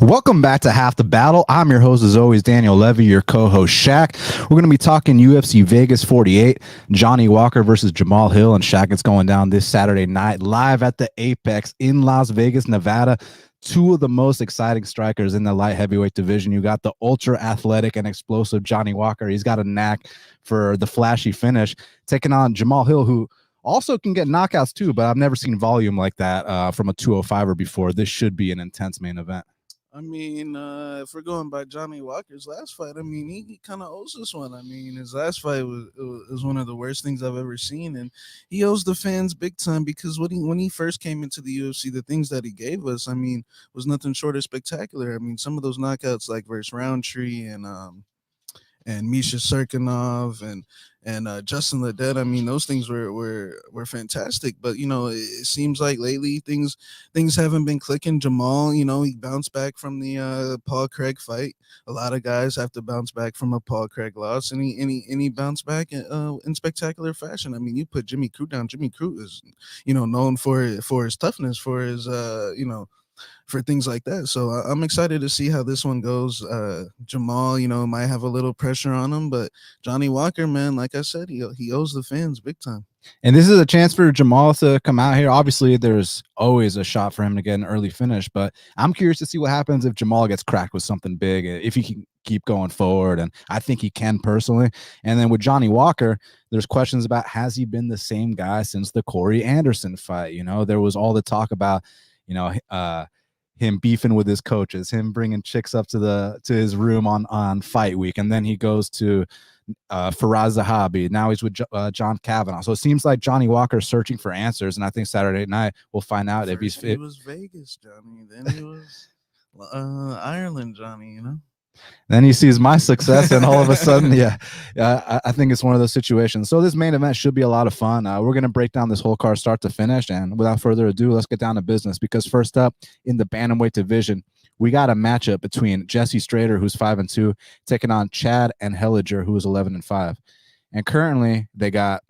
Welcome back to Half the Battle. I'm your host, as always, Daniel Levy, your co-host, Shaq. We're going to be talking UFC Vegas 48, Johnny Walker versus Jamahal Hill, and Shaq. It's going down this Saturday night, live at the Apex in Las Vegas, Nevada. Two of the most exciting strikers in the light heavyweight division. You got the ultra athletic and explosive Johnny Walker. He's got a knack for the flashy finish, taking on Jamahal Hill, who also can get knockouts too, but I've never seen volume like that from a 205er before. This should be an intense main event. If we're going by Johnny Walker's last fight, he kind of owes this one. His last fight was one of the worst things I've ever seen, and he owes the fans big time because when he first came into the UFC, the things that he gave us, was nothing short of spectacular. Some of those knockouts like versus Roundtree and Misha Serkinov and Justin Ledet. Those things were fantastic. But it seems like lately things haven't been clicking. Jamahal, he bounced back from the Paul Craig fight. A lot of guys have to bounce back from a Paul Craig loss, and he bounced back in spectacular fashion. You put Jimmy Crute down. Jimmy Crute is known for his toughness, for his for things like that. So I'm excited to see how this one goes. Jamahal, might have a little pressure on him, but Johnny Walker, man, like I said, he owes the fans big time. And this is a chance for Jamahal to come out here. Obviously, there's always a shot for him to get an early finish, but I'm curious to see what happens if Jamahal gets cracked with something big, if he can keep going forward, and I think he can personally. And then with Johnny Walker, there's questions about, has he been the same guy since the Corey Anderson fight? There was all the talk about, him beefing with his coaches, him bringing chicks up to his room on fight week, and then he goes to Faraz Zahabi. Now he's with John Kavanaugh. So it seems like Johnny Walker's searching for answers, and I think Saturday night we'll find out if he's fit. He was Vegas Johnny, then he was Ireland Johnny. Then he sees my success, and all of a sudden, I think it's one of those situations. So this main event should be a lot of fun. We're going to break down this whole card start to finish, and without further ado, let's get down to business, because first up in the bantamweight division, we got a matchup between Jesse Strader, who's 5-2, taking on Chad and Heliger, who is 11-5. And currently, they got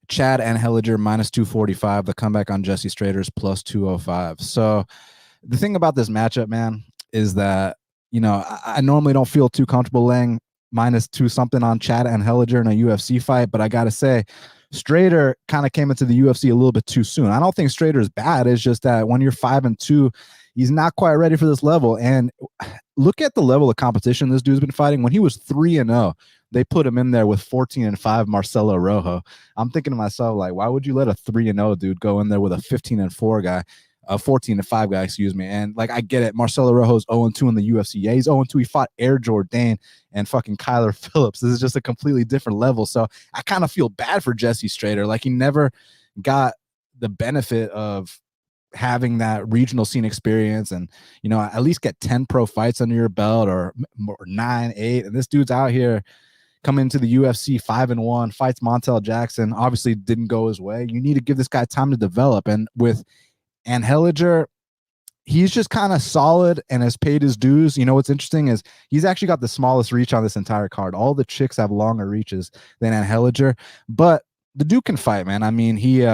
Chad and Heliger minus 245. The comeback on Jesse Strader's plus 205. So the thing about this matchup, man, is that I normally don't feel too comfortable laying minus 2 something on Chad and Heliger in a UFC fight, but I got to say, Strader kind of came into the UFC a little bit too soon. I don't think Strader is bad. It's just that when you're 5-2, he's not quite ready for this level. And look at the level of competition this dude's been fighting. When he was 3-0, they put him in there with 14-5 Marcelo Rojo. I'm thinking to myself, like, why would you let a 3-0 dude go in there with a 15-4 guy? A 14-5 guy, excuse me. And like, I get it. Marcelo Rojo's 0-2 in the UFC. Yeah, he's 0-2. He fought Air Jordan and fucking Kyler Phillips. This is just a completely different level. So I kind of feel bad for Jesse Strader. Like, he never got the benefit of having that regional scene experience and, at least get 10 pro fights under your belt, or 9, 8. And this dude's out here coming into the UFC 5-1, fights Montel Jackson. Obviously didn't go his way. You need to give this guy time to develop. And Heliger, he's just kind of solid and has paid his dues. What's interesting is he's actually got the smallest reach on this entire card. All the chicks have longer reaches than Heliger, but the dude can fight, man. He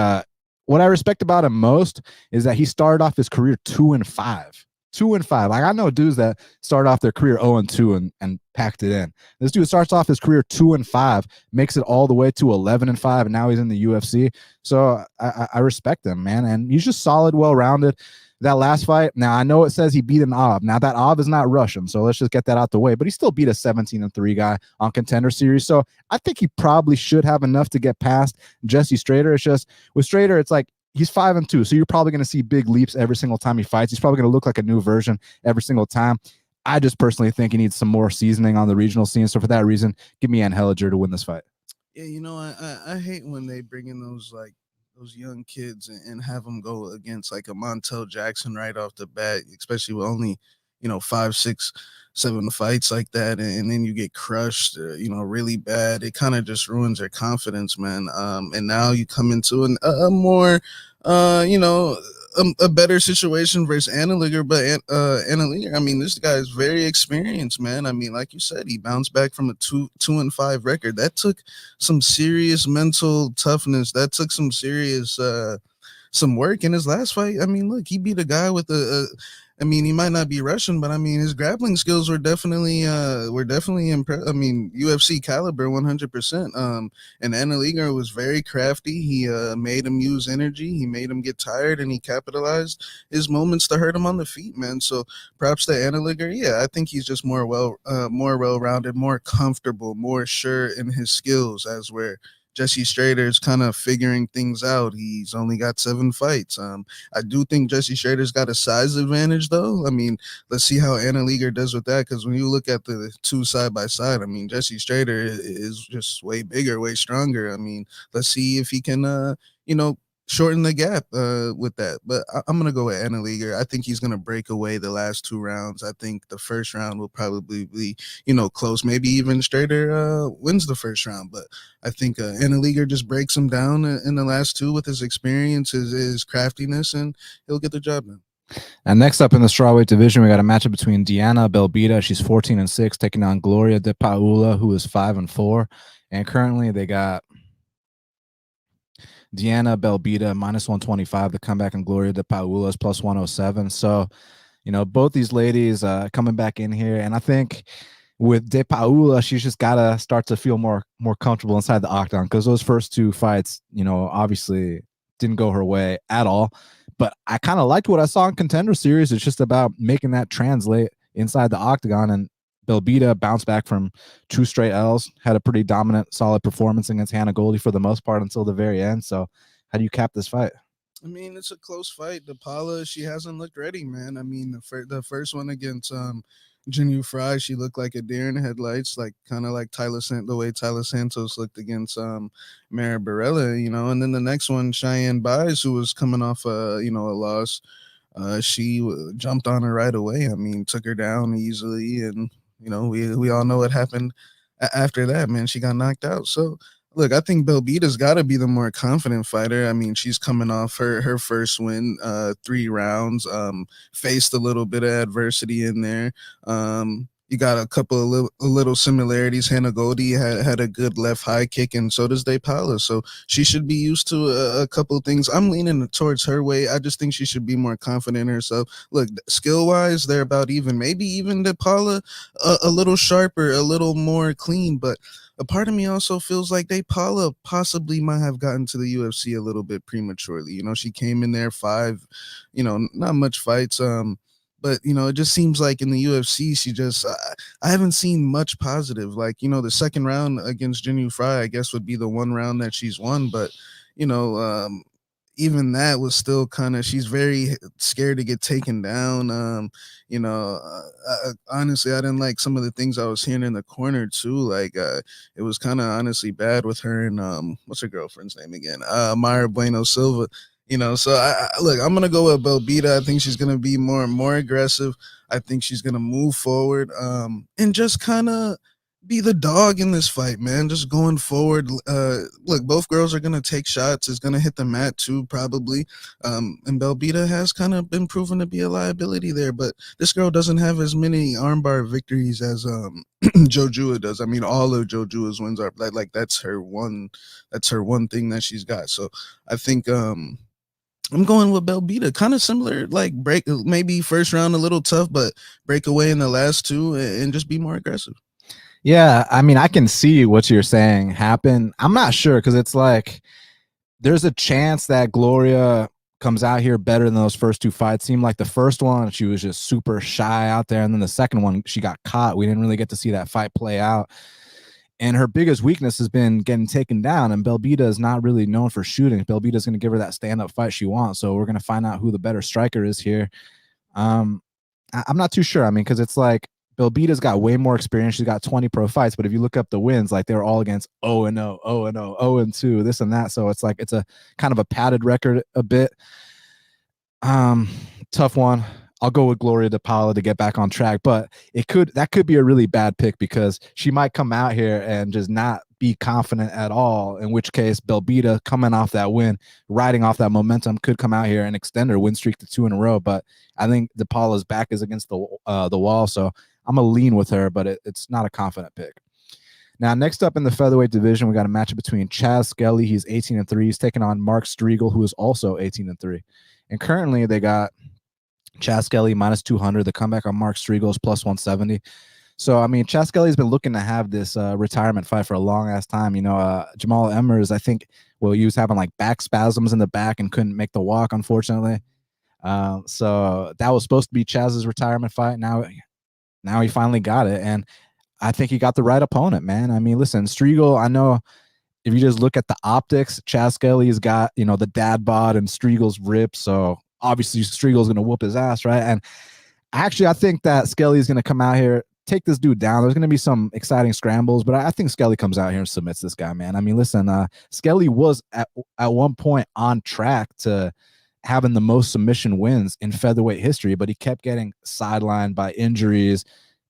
what I respect about him most is that he started off his career 2-5. 2-5. Like, I know dudes that start off their career 0-2 and packed it in. This dude starts off his career 2-5, makes it all the way to 11-5, and now he's in the UFC. So I respect him, man. And he's just solid, well-rounded. That last fight, now I know it says he beat an Ob. Now that Ob is not Russian, so let's just get that out the way. But he still beat a 17-3 guy on Contender Series. So I think he probably should have enough to get past Jesse Strader. It's just, with Strader, it's like, he's 5-2, so you're probably going to see big leaps every single time he fights. He's probably going to look like a new version every single time. I just personally think he needs some more seasoning on the regional scene. So for that reason, give me Heliger to win this fight. Yeah, I hate when they bring in those young kids and have them go against like a Montel Jackson right off the bat, especially with only 5, 6, 7 fights like that, and then you get crushed, really bad. It kind of just ruins their confidence, man. And now you come into a more, a better situation versus Analiger, but Analiger, this guy is very experienced, man. Like you said, he bounced back from a 2-5 record. That took some serious mental toughness. That took some serious some work in his last fight. I mean, look, he beat a guy with I mean, he might not be Russian, but I mean, his grappling skills were definitely I mean, UFC caliber, 100%. And Heliger was very crafty. He made him use energy. He made him get tired, and he capitalized his moments to hurt him on the feet, man. So props to Heliger. Yeah, I think he's just more well-rounded, more comfortable, more sure in his skills, as where Jesse Strader's kind of figuring things out. He's only got 7 fights. I do think Jesse Strader's got a size advantage, though. I mean, let's see how Anna Leaguer does with that, because when you look at the two side by side, I mean, Jesse Strader is just way bigger, way stronger. I mean, let's see if he can, you know, shorten the gap with that. But I'm gonna go with Anna Leaguer. I think he's gonna break away the last 2 rounds. I think the first round will probably be, you know, close. Maybe even Strader wins the first round. But I think Anna Leaguer just breaks him down in the last 2 with his experience, his craftiness, and he'll get the job done. And next up in the strawweight division, we got a matchup between Diana Belbida. She's 14-6, taking on Gloria de Paula, who is 5-4. And currently they got Diana Belbida -125. The comeback, and Gloria de Paula is +107. So, you know, both these ladies coming back in here. And I think with De Paula, she's just got to start to feel more comfortable inside the octagon, because those first 2 fights, you know, obviously didn't go her way at all. But I kind of liked what I saw in Contender Series. It's just about making that translate inside the octagon. And Belbida bounced back from 2 straight L's, had a pretty dominant, solid performance against Hannah Goldie for the most part until the very end. So how do you cap this fight? I mean, it's a close fight. The Paula, she hasn't looked ready, man. I mean, the first one against Jinu Fry, she looked like a deer in the headlights, like kind of like the way Tyler Santos looked against Mara Barella, you know. And then the next one, Cheyenne Baez, who was coming off a loss, she jumped on her right away. I mean, took her down easily, and you know, we all know what happened after that, man. She got knocked out. So look, I think Belbida's got to be the more confident fighter. I mean, she's coming off her first win, 3 rounds, faced a little bit of adversity in there. You got a couple of little similarities. Hannah Goldie had a good left high kick, and so does De Paula. So she should be used to a couple of things. I'm leaning towards her way. I just think she should be more confident in herself. Look, skill-wise, they're about even. Maybe even De Paula a little sharper, a little more clean, but a part of me also feels like De Paula possibly might have gotten to the UFC a little bit prematurely. You know, she came in there 5, you know, not much fights. But you know, it just seems like in the UFC, she just I haven't seen much positive. Like, you know, the second round against Jinu Fry, I guess, would be the one round that she's won. But you know, even that was still kind of, she's very scared to get taken down. You know, honestly, I didn't like some of the things I was hearing in the corner too. Like, it was kind of honestly bad with her and what's her girlfriend's name again? Mayra Bueno Silva. You know, so look, I'm gonna go with Belbida. I think she's gonna be more aggressive. I think she's gonna move forward, and just kind of be the dog in this fight, man. Just going forward. Look, both girls are gonna take shots. It's gonna hit the mat too, probably. And Belbida has kind of been proven to be a liability there, but this girl doesn't have as many armbar victories as Jojua does. I mean, all of Jojua's wins are like that's her one thing that she's got. So I think I'm going with Belbida, kind of similar, like break maybe first round a little tough, but break away in the last 2 and just be more aggressive. Yeah, I mean, I can see what you're saying happen. I'm not sure, because it's like there's a chance that Gloria comes out here better than those first 2 fights. Seemed like the first one, she was just super shy out there, and then the second one, she got caught. We didn't really get to see that fight play out. And her biggest weakness has been getting taken down, and Belbida is not really known for shooting. Belbida is going to give her that stand-up fight she wants, so we're going to find out who the better striker is here. I'm not too sure. I mean, because it's like Belbida's got way more experience. She's got 20 pro fights, but if you look up the wins, like they were all against 0-0, 0-0, 0-2, this and that. So it's like it's a kind of a padded record a bit. Tough one. I'll go with Gloria de Paula to get back on track, but that could be a really bad pick, because she might come out here and just not be confident at all, in which case Belbida, coming off that win, riding off that momentum, could come out here and extend her win streak to 2 in a row. But I think de Paula's back is against the wall, so I'm gonna lean with her, but it's not a confident pick. Now, next up in the featherweight division, we got a matchup between Chaz Skelly. He's 18-3. He's taking on Mark Striegel, who is also 18-3. And currently, they got Chaz Skelly minus 200. The comeback on Mark Striegel is plus 170. So, I mean, Chaz Skelly's been looking to have this retirement fight for a long ass time. Jamahal Emmers, I think, he was having like back spasms in the back and couldn't make the walk, unfortunately. So that was supposed to be Chaz's retirement fight. Now he finally got it. And I think he got the right opponent, man. I mean, listen, Striegel, I know if you just look at the optics, Chaz Skelly's got, the dad bod and Striegel's ripped. So obviously Striegel's going to whoop his ass, right? And actually, I think that Skelly's going to come out here, take this dude down. There's going to be some exciting scrambles, but I think Skelly comes out here and submits this guy, man. I mean, listen, Skelly was at one point on track to having the most submission wins in featherweight history, but he kept getting sidelined by injuries,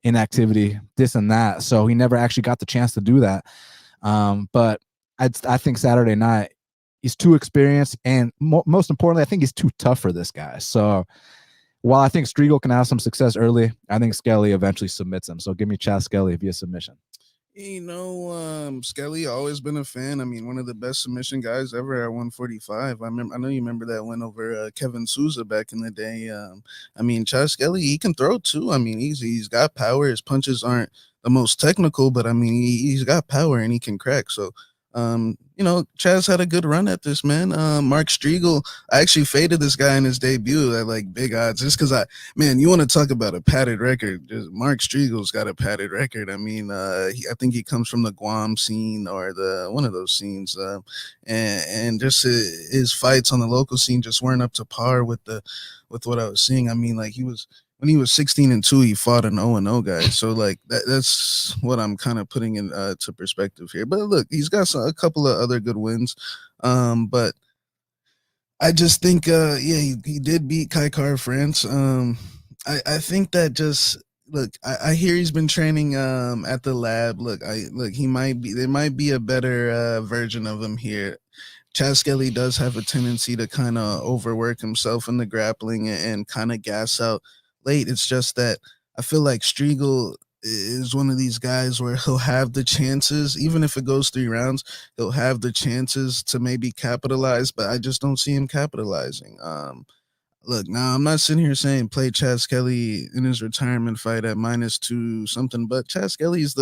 inactivity, this and that. So he never actually got the chance to do that. But I think Saturday night, he's too experienced, and most importantly, I think he's too tough for this guy. So while I think Striegel can have some success early, I think Skelly eventually submits him. So give me Chaz Skelly via submission. Skelly always been a fan. I mean, one of the best submission guys ever at 145. I know you remember that win over Kevin Souza back in the day. I mean, Chaz Skelly, he can throw too. I mean, he's got power. His punches aren't the most technical, but I mean, he's got power and he can crack. So, Chaz had a good run at this, man. Mark Striegel, I actually faded this guy in his debut at like big odds just because you want to talk about a padded record. Just Mark Striegel's got a padded record. I mean, I think he comes from the Guam scene or one of those scenes, and just his fights on the local scene just weren't up to par with what I was seeing. I mean, like when he was 16-2, he fought an 0-0 guy. So like that's what I'm kind of putting in to perspective here. But look, he's got a couple of other good wins. But I just think, he did beat Kai Kara France. I think that just look, I hear he's been training at the lab. He might be, there might be a better version of him here. Chaz Skelly does have a tendency to kind of overwork himself in the grappling and kind of gas out late. It's just that I feel like Striegel is one of these guys where he'll have the chances, even if it goes 3 rounds, he'll have the chances to maybe capitalize, but I just don't see him capitalizing. Look, now I'm not sitting here saying play Chaz Skelly in his retirement fight at -2 something, but Chaz Skelly's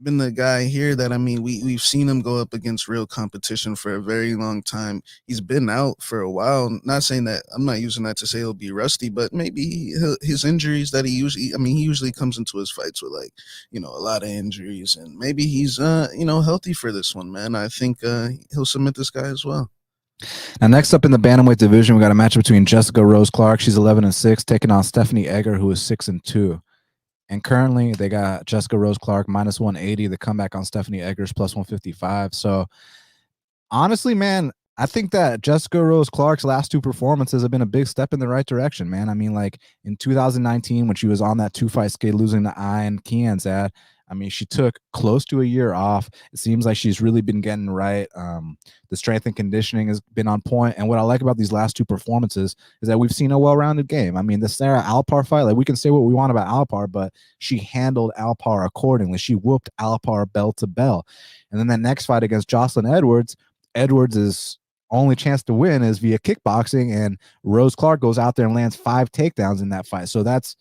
been the guy here that, I mean, we've seen him go up against real competition for a very long time. He's been out for a while. Not saying that, I'm not using that to say he'll be rusty, but maybe his injuries that he usually comes into his fights with a lot of injuries, and maybe he's healthy for this one, man. I think he'll submit this guy as well. Now, next up in the bantamweight division, we got a match between Jessica Rose Clark. She's 11-6, taking on Stephanie Egger, who is 6-2. And currently, they got Jessica Rose Clark minus 180. The comeback on Stephanie Eggers plus 155. So, honestly, man, I think that Jessica Rose Clark's last 2 performances have been a big step in the right direction, man. I mean, like in 2019, when she was on that 2-fight skid, losing to Ian Kianzad, I mean, she took close to a year off. It seems like she's really been getting right. The strength and conditioning has been on point. And what I like about these last 2 performances is that we've seen a well-rounded game. I mean, the Sarah Alpar fight, like we can say what we want about Alpar, but she handled Alpar accordingly. She whooped Alpar bell to bell. And then that next fight against Jocelyn Edwards' only chance to win is via kickboxing, and Rose Clark goes out there and lands 5 takedowns in that fight. So that's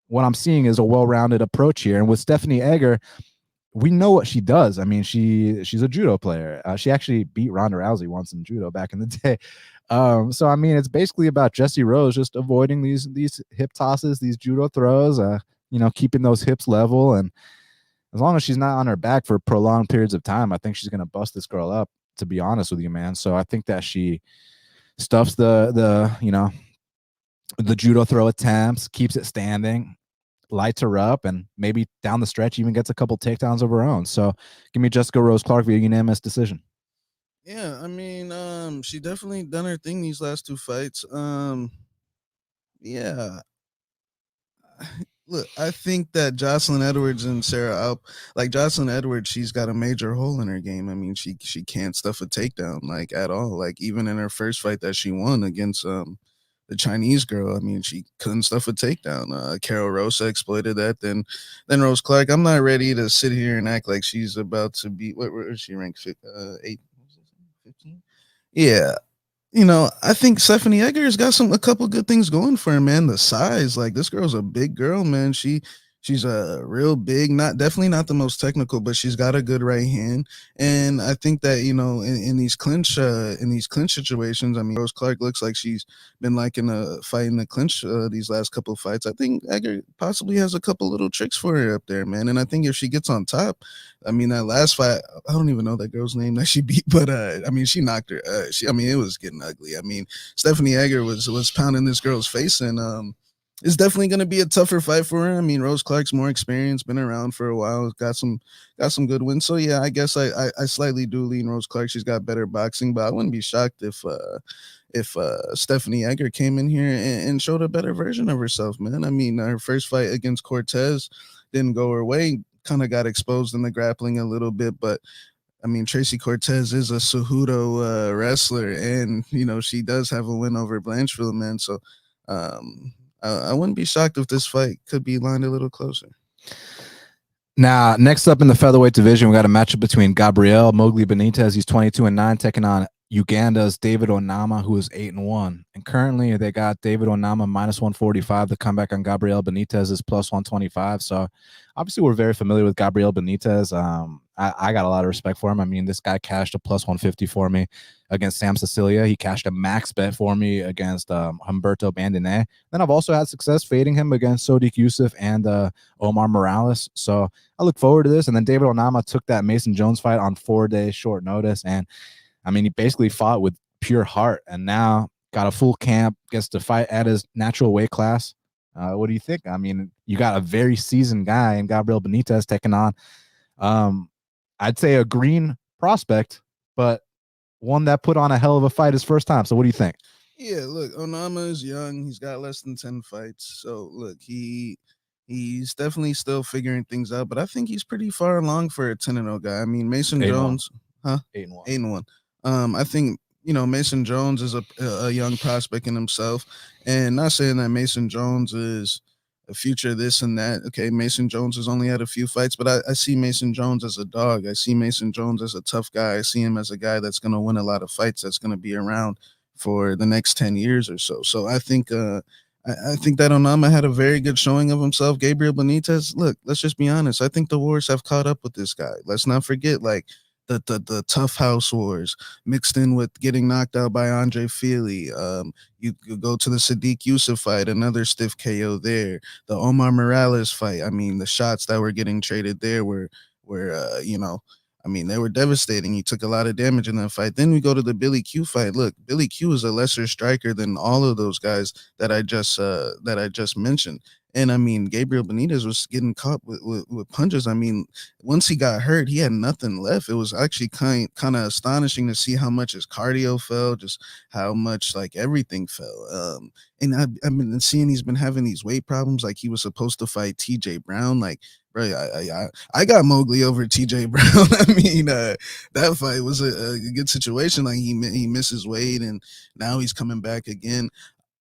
what I'm seeing is a well-rounded approach here. And with Stephanie Egger, we know what she does. I mean, she's a judo player. She actually beat Ronda Rousey once in judo back in the day. So I mean, it's basically about Jessie Rose just avoiding these hip tosses, these judo throws, keeping those hips level. And as long as she's not on her back for prolonged periods of time, I think she's gonna bust this girl up, to be honest with you, man. So I think that she stuffs the judo throw attempts, keeps it standing, lights her up, and maybe down the stretch even gets a couple takedowns of her own. So give me Jessica Rose Clark via unanimous decision. Yeah, I mean, she definitely done her thing these last 2 fights. Yeah. Look, I think that Jocelyn Edwards and Jocelyn Edwards, she's got a major hole in her game. I mean, she can't stuff a takedown at all. Like even in her first fight that she won against the Chinese girl. I mean, she couldn't stuff a takedown. Carol Rosa exploited that. Then Rose Clark. I'm not ready to sit here and act like she's about to be. Where is she ranked? 8, 15. Yeah, I think Stephanie Egger's got a couple good things going for her, man. The size, like this girl's a big girl, man. She's a real big, not definitely not the most technical, but she's got a good right hand. And I think that in these clinch situations, I mean, Rose Clark looks like she's been liking a fight in the clinch these last couple of fights. I think Egger possibly has a couple little tricks for her up there, man. And I think if she gets on top, I mean, that last fight, I don't even know that girl's name that she beat, but I mean, she knocked her. I mean, it was getting ugly. I mean, Stephanie Egger was pounding this girl's face, and it's definitely going to be a tougher fight for her. I mean, Rose Clark's more experienced, been around for a while, got some good wins. So yeah, I guess I slightly do lean Rose Clark. She's got better boxing, but I wouldn't be shocked if Stephanie Egger came in here and showed a better version of herself, man. I mean, her first fight against Cortez didn't go her way, kind of got exposed in the grappling a little bit, but I mean, Tracy Cortez is a Cejudo wrestler, and she does have a win over Blanchfield, man. So I wouldn't be shocked if this fight could be lined a little closer. Now, next up in the featherweight division, we got a matchup between Gabriel Mowgli Benitez. He's 22-9, taking on Uganda's David Onama, who is 8-1. And currently, they got David Onama -145. The comeback on Gabriel Benitez is +125. So, obviously, we're very familiar with Gabriel Benitez. I got a lot of respect for him. I mean, this guy cashed a +150 for me against Sam Cecilia. He cashed a max bet for me against Humberto Bandinet. Then I've also had success fading him against Sodiq Yusuff and Omar Morales. So I look forward to this. And then David Onama took that Mason Jones fight on 4 days short notice. And I mean, he basically fought with pure heart and now got a full camp, gets to fight at his natural weight class. What do you think? I mean, you got a very seasoned guy in Gabriel Benitez taking on I'd say a green prospect, but one that put on a hell of a fight his first time. So what do you think? Yeah, look, Onama is young. He's got less than 10 fights. So look, he's definitely still figuring things out, but I think he's pretty far along for a 10-0 guy. I mean, Mason Jones, 8-1. 8-1. I think Mason Jones is a young prospect in himself, and not saying that Mason Jones is a future this and that. Okay, Mason Jones has only had a few fights, but I see Mason Jones as a dog. I see Mason Jones as a tough guy. I see him as a guy that's going to win a lot of fights, that's going to be around for the next 10 years or so. So I think I think that Onama had a very good showing of himself. Gabriel Benitez, look, let's just be honest. I think the wars have caught up with this guy. Let's not forget, like, the tough house wars mixed in with getting knocked out by Andre Feely. You go to the Sodiq Yusuff fight, another stiff KO there. The Omar Morales fight. I mean, the shots that were getting traded there were I mean, they were devastating. He took a lot of damage in that fight. Then we go to the Billy Q fight. Look, Billy Q is a lesser striker than all of those guys that I just mentioned. And I mean, Gabriel Benitez was getting caught with punches. I mean, once he got hurt, he had nothing left. It was actually kind of astonishing to see how much his cardio fell, just how much like everything fell. And I've been seeing he's been having these weight problems. Like he was supposed to fight TJ Brown. Like, bro, I got Mowgli over TJ Brown. I mean, that fight was a good situation. Like he misses weight, and now he's coming back again.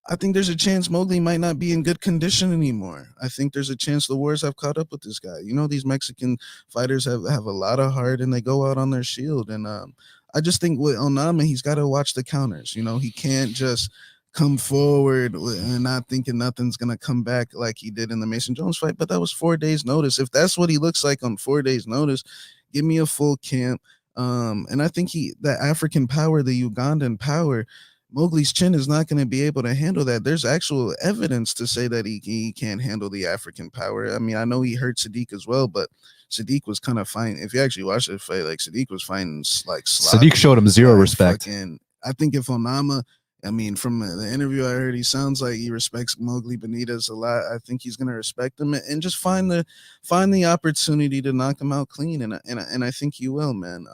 I think there's a chance Mowgli might not be in good condition anymore. I think there's a chance the wars have caught up with this guy. These Mexican fighters have a lot of heart and they go out on their shield. And I just think with Onama, he's got to watch the counters. He can't just come forward and not thinking nothing's going to come back like he did in the Mason Jones fight. But that was 4 days notice. If that's what he looks like on 4 days notice, give me a full camp. And I think the African power, the Ugandan power, Mowgli's chin is not going to be able to handle that. There's actual evidence to say that he can't handle the African power. I mean, I know he hurt Sodiq as well, but Sodiq was kind of fine. If you actually watch the fight, like Sodiq was fighting like Sodiq showed him zero respect. And I think if Onama, I mean, from the interview I heard, he sounds like he respects Mowgli Benitez a lot. I think he's going to respect him and just find the opportunity to knock him out clean. And I think he will, man.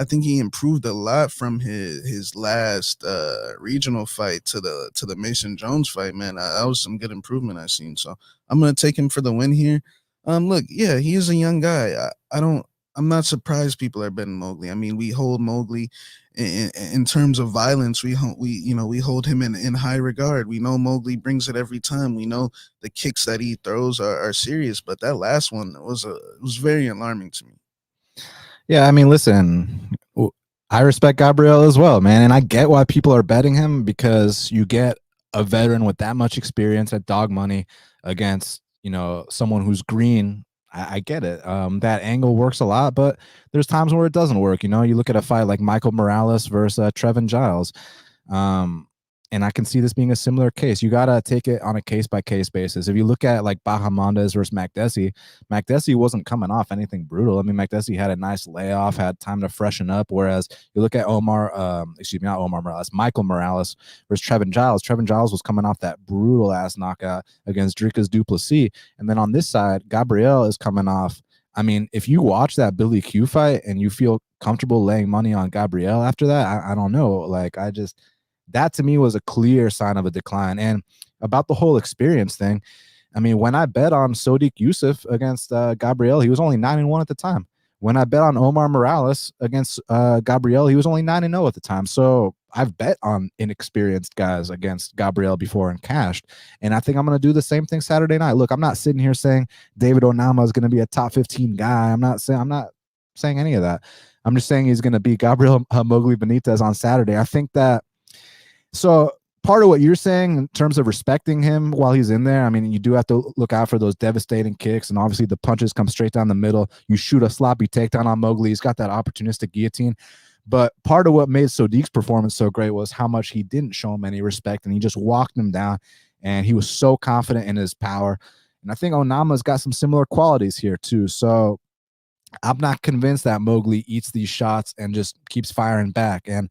I think he improved a lot from his last regional fight to the Mason Jones fight, man. That was some good improvement I've seen. So I'm gonna take him for the win here. Look, yeah, he is a young guy. I'm not surprised people are betting Mowgli. I mean, we hold Mowgli in terms of violence. We hold him in high regard. We know Mowgli brings it every time. We know the kicks that he throws are serious, but that last one was very alarming to me. Yeah, I mean, listen, I respect Gabriel as well, man, and I get why people are betting him, because you get a veteran with that much experience at dog money against, someone who's green. I get it. That angle works a lot, but there's times where it doesn't work. You look at a fight like Michael Morales versus Trevin Giles. And I can see this being a similar case. You got to take it on a case-by-case basis. If you look at like Bahamondes versus Makdessi wasn't coming off anything brutal. I mean, Makdessi had a nice layoff, had time to freshen up, whereas you look at Michael Morales versus Trevin Giles. Trevin Giles was coming off that brutal-ass knockout against Dricus du Plessis. And then on this side, Gabriel is coming off. I mean, if you watch that Billy Q fight and you feel comfortable laying money on Gabriel after that, I don't know. Like, that to me was a clear sign of a decline. And about the whole experience thing, I mean, when I bet on Sodiq Yusuff against Gabriel, he was only 9-1 at the time. When I bet on Omar Morales against Gabriel, he was only 9-0 at the time. So I've bet on inexperienced guys against Gabriel before and cashed. And I think I'm going to do the same thing Saturday night. Look, I'm not sitting here saying David Onama is going to be a top 15 guy. I'm not saying any of that. I'm just saying he's going to beat Gabriel Mowgli Benitez on Saturday. I think that. So part of what you're saying in terms of respecting him while he's in there, I mean, you do have to look out for those devastating kicks, and obviously the punches come straight down the middle. You shoot a sloppy takedown on Mowgli. He's got that opportunistic guillotine. But part of what made Sodiq's performance so great was how much he didn't show him any respect, and he just walked him down, and he was so confident in his power. And I think Onama's got some similar qualities here too. So I'm not convinced that Mowgli eats these shots and just keeps firing back. And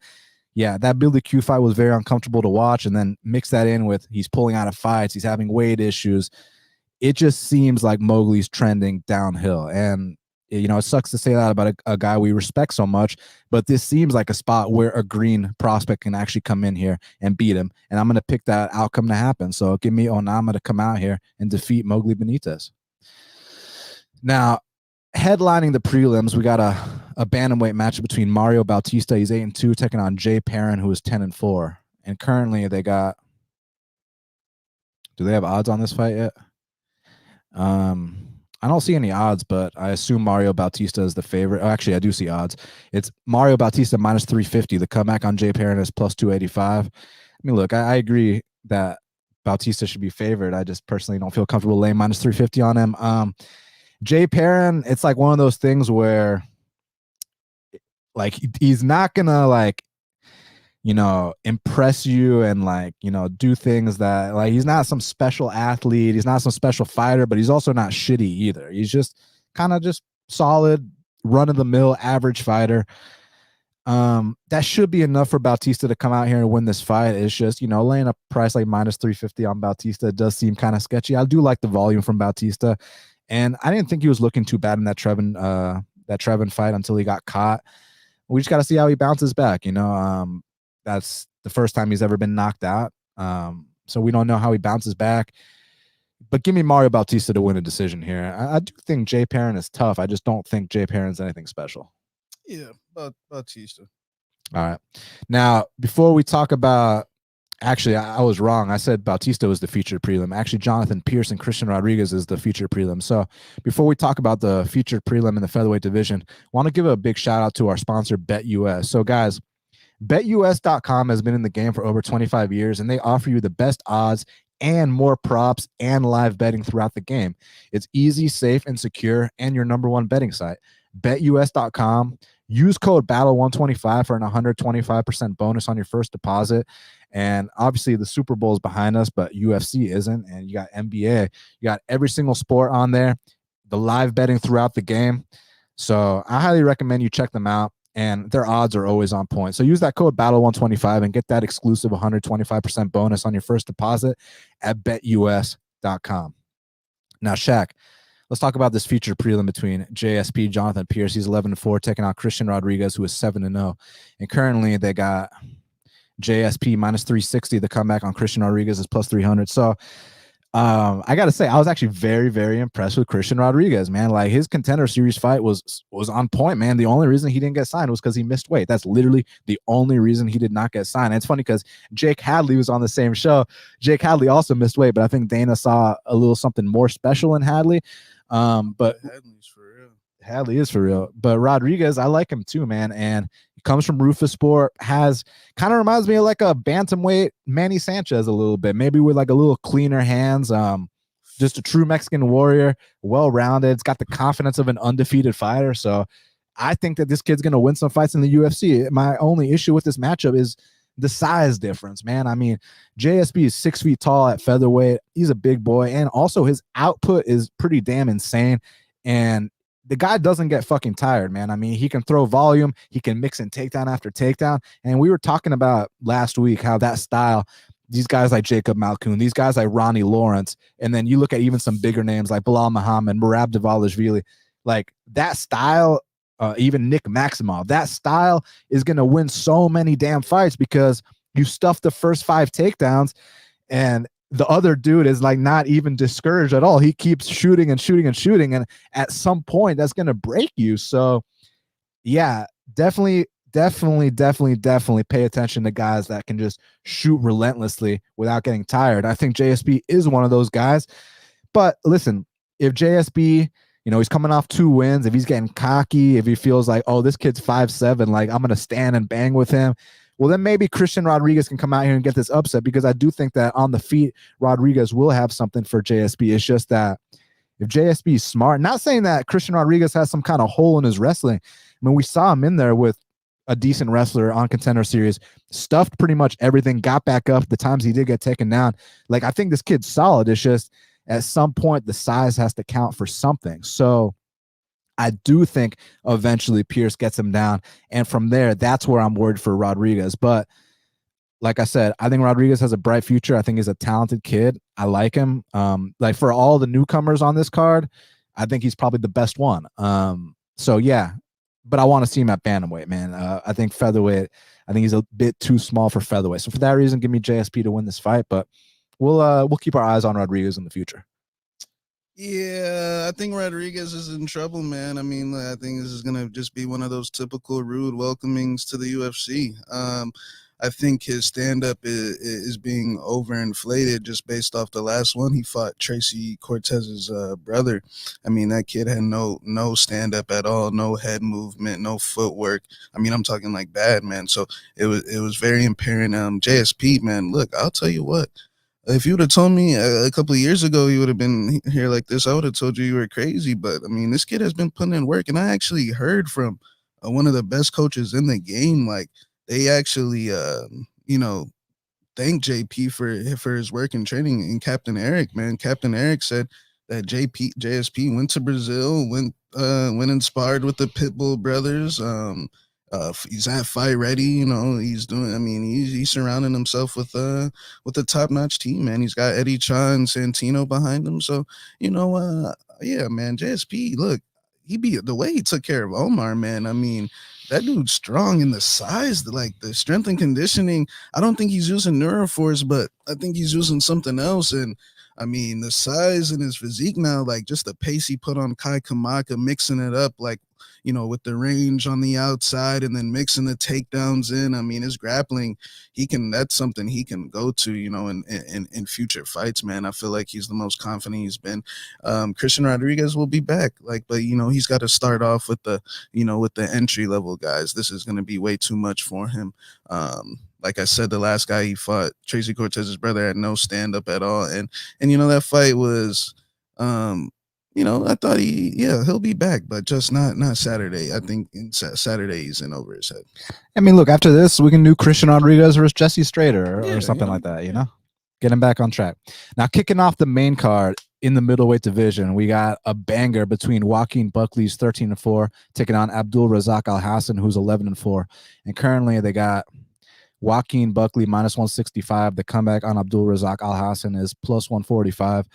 yeah, that Billy Q fight was very uncomfortable to watch, and then mix that in with he's pulling out of fights, he's having weight issues. It just seems like Mowgli's trending downhill. And, it sucks to say that about a guy we respect so much, but this seems like a spot where a green prospect can actually come in here and beat him. And I'm going to pick that outcome to happen. So give me Onama to come out here and defeat Mowgli Benitez. Now, headlining the prelims, we got a bantamweight match between Mario Bautista, he's 8-2, taking on Jay Perrin, who is 10-4. And currently they got, do they have odds on this fight yet? I don't see any odds, but I assume Mario Bautista is the favorite. Oh, actually, I do see odds. It's Mario Bautista minus 350. The comeback on Jay Perrin is plus 285. I mean, look, I agree that Bautista should be favored. I just personally don't feel comfortable laying minus 350 on him. Jay Perrin, it's like one of those things where, like, he's not gonna, like, impress you and, like, do things that, like, he's not some special athlete, he's not some special fighter, but he's also not shitty either. He's just kind of just solid, run-of-the-mill average fighter. That should be enough for Bautista to come out here and win this fight. It's just, laying a price like minus 350 on Bautista does seem kind of sketchy. I do like the volume from Bautista, and I didn't think he was looking too bad in that Trevin fight until he got caught. We just got to see how he bounces back. That's the first time he's ever been knocked out. So we don't know how he bounces back. But give me Mario Bautista to win a decision here. I do think Jay Perrin is tough. I just don't think Jay Perrin's anything special. Yeah, Bautista. All right. Now, before we talk about, actually, I was wrong. I said Bautista was the featured prelim. Actually, Jonathan Pierce and Christian Rodriguez is the featured prelim. So before we talk about the featured prelim in the featherweight division, I want to give a big shout out to our sponsor, BetUS. So guys, BetUS.com has been in the game for over 25 years, and they offer you the best odds and more props and live betting throughout the game. It's easy, safe, and secure, and your number one betting site. BetUS.com. Use code BATTLE125 for an 125% bonus on your first deposit. And obviously the Super Bowl is behind us, but UFC isn't. And you got NBA. You got every single sport on there, the live betting throughout the game. So I highly recommend you check them out. And their odds are always on point. So use that code BATTLE125 and get that exclusive 125% bonus on your first deposit at BetUS.com. Now, Shaq, let's talk about this featured prelim between JSP, Jonathan Pierce. He's 11-4, taking out Christian Rodriguez, who is 7-0. And currently they got JSP minus 360. The comeback on Christian Rodriguez is plus 300. So I gotta say, I was actually very, very impressed with Christian Rodriguez, man. Like his Contender Series fight was on point, man. The only reason he didn't get signed was because he missed weight. That's literally the only reason he did not get signed. And it's funny because Jake Hadley was on the same show. Jake Hadley also missed weight, but I think Dana saw a little something more special in Hadley. But Hadley's for real. Hadley is for real. But Rodriguez, I like him too, man. And he comes from Rufus Sport, has kind of reminds me of like a bantamweight Manny Sanchez a little bit, maybe with like a little cleaner hands. Just a true Mexican warrior, well-rounded. It's got the confidence of an undefeated fighter. So I think that this kid's going to win some fights in the UFC. My only issue with this matchup is the size difference, man. I mean, JSP is 6 feet tall at featherweight. He's a big boy. And also his output is pretty damn insane. And the guy doesn't get fucking tired, man. I mean, he can throw volume. He can mix in takedown after takedown. And we were talking about last week how that style, these guys like Jacob Malkoun, these guys like Ronnie Lawrence, and then you look at even some bigger names like Bilal Muhammad, Merab Dvalishvili, like that style, even Nick Maximov, that style is going to win so many damn fights because you stuff the first 5 takedowns and the other dude is like not even discouraged at all. He keeps shooting and shooting and shooting. And at some point that's going to break you. So yeah, definitely pay attention to guys that can just shoot relentlessly without getting tired. I think JSP is one of those guys. But listen, if JSP, he's coming off 2 wins, if he's getting cocky, if he feels like, oh, this kid's 5'7", like I'm going to stand and bang with him, well, then maybe Christian Rodriguez can come out here and get this upset, because I do think that on the feet, Rodriguez will have something for JSP. It's just that if JSP is smart, not saying that Christian Rodriguez has some kind of hole in his wrestling. I mean, we saw him in there with a decent wrestler on Contender Series, stuffed pretty much everything, got back up the times he did get taken down. Like, I think this kid's solid. It's just at some point the size has to count for something. So I do think eventually Pierce gets him down. And from there, that's where I'm worried for Rodriguez. But like I said, I think Rodriguez has a bright future. I think he's a talented kid. I like him. Like for all the newcomers on this card, I think he's probably the best one. So yeah, but I want to see him at bantamweight, man. I think featherweight, I think he's a bit too small for featherweight. So for that reason, give me JSP to win this fight. But we'll keep our eyes on Rodriguez in the future. Yeah, I think Rodriguez is in trouble, man. I mean, I think this is going to just be one of those typical rude welcomings to the UFC. I think his stand-up is being overinflated just based off the last one. He fought Tracy Cortez's brother. I mean, that kid had no stand-up at all, no head movement, no footwork. I mean, I'm talking like bad, man. So it was very apparent. JSP, man, look, I'll tell you what. If you would have told me a couple of years ago you would have been here like this, I would have told you were crazy. But, I mean, this kid has been putting in work. And I actually heard from one of the best coaches in the game. Like, they actually, thank JP for his work and training. And Captain Eric, man. Captain Eric said that JSP went to Brazil, went and sparred with the Pitbull brothers. He's at fight ready, he's doing, I mean, he's surrounding himself with a top-notch team, man. He's got Eddie Cha and Santino behind him. So, yeah, man, JSP, look, the way he took care of Omar, man. I mean, that dude's strong in the size, like the strength and conditioning. I don't think he's using Neuroforce, but I think he's using something else. And I mean, the size and his physique now, like just the pace he put on Kai Kamaka, mixing it up, like, with the range on the outside and then mixing the takedowns in. I mean, his grappling, that's something he can go to, in future fights, man. I feel like he's the most confident he's been. Christian Rodriguez will be back, but he's got to start off with the entry level guys. This is going to be way too much for him. Like I said, the last guy he fought, Tracy Cortez's brother, had no stand up at all. And that fight was, I thought he'll be back, but just not Saturday. I think Saturday he's in over his head. I mean, look, after this, we can do Christian Rodriguez versus Jesse Strader or something like that, Get him back on track. Now, kicking off the main card in the middleweight division, we got a banger between Joaquin Buckley's 13-4, taking on Abdul Razak Al-Hassan, who's 11-4. And currently they got Joaquin Buckley minus 165. The comeback on Abdul Razak Al-Hassan is plus 145.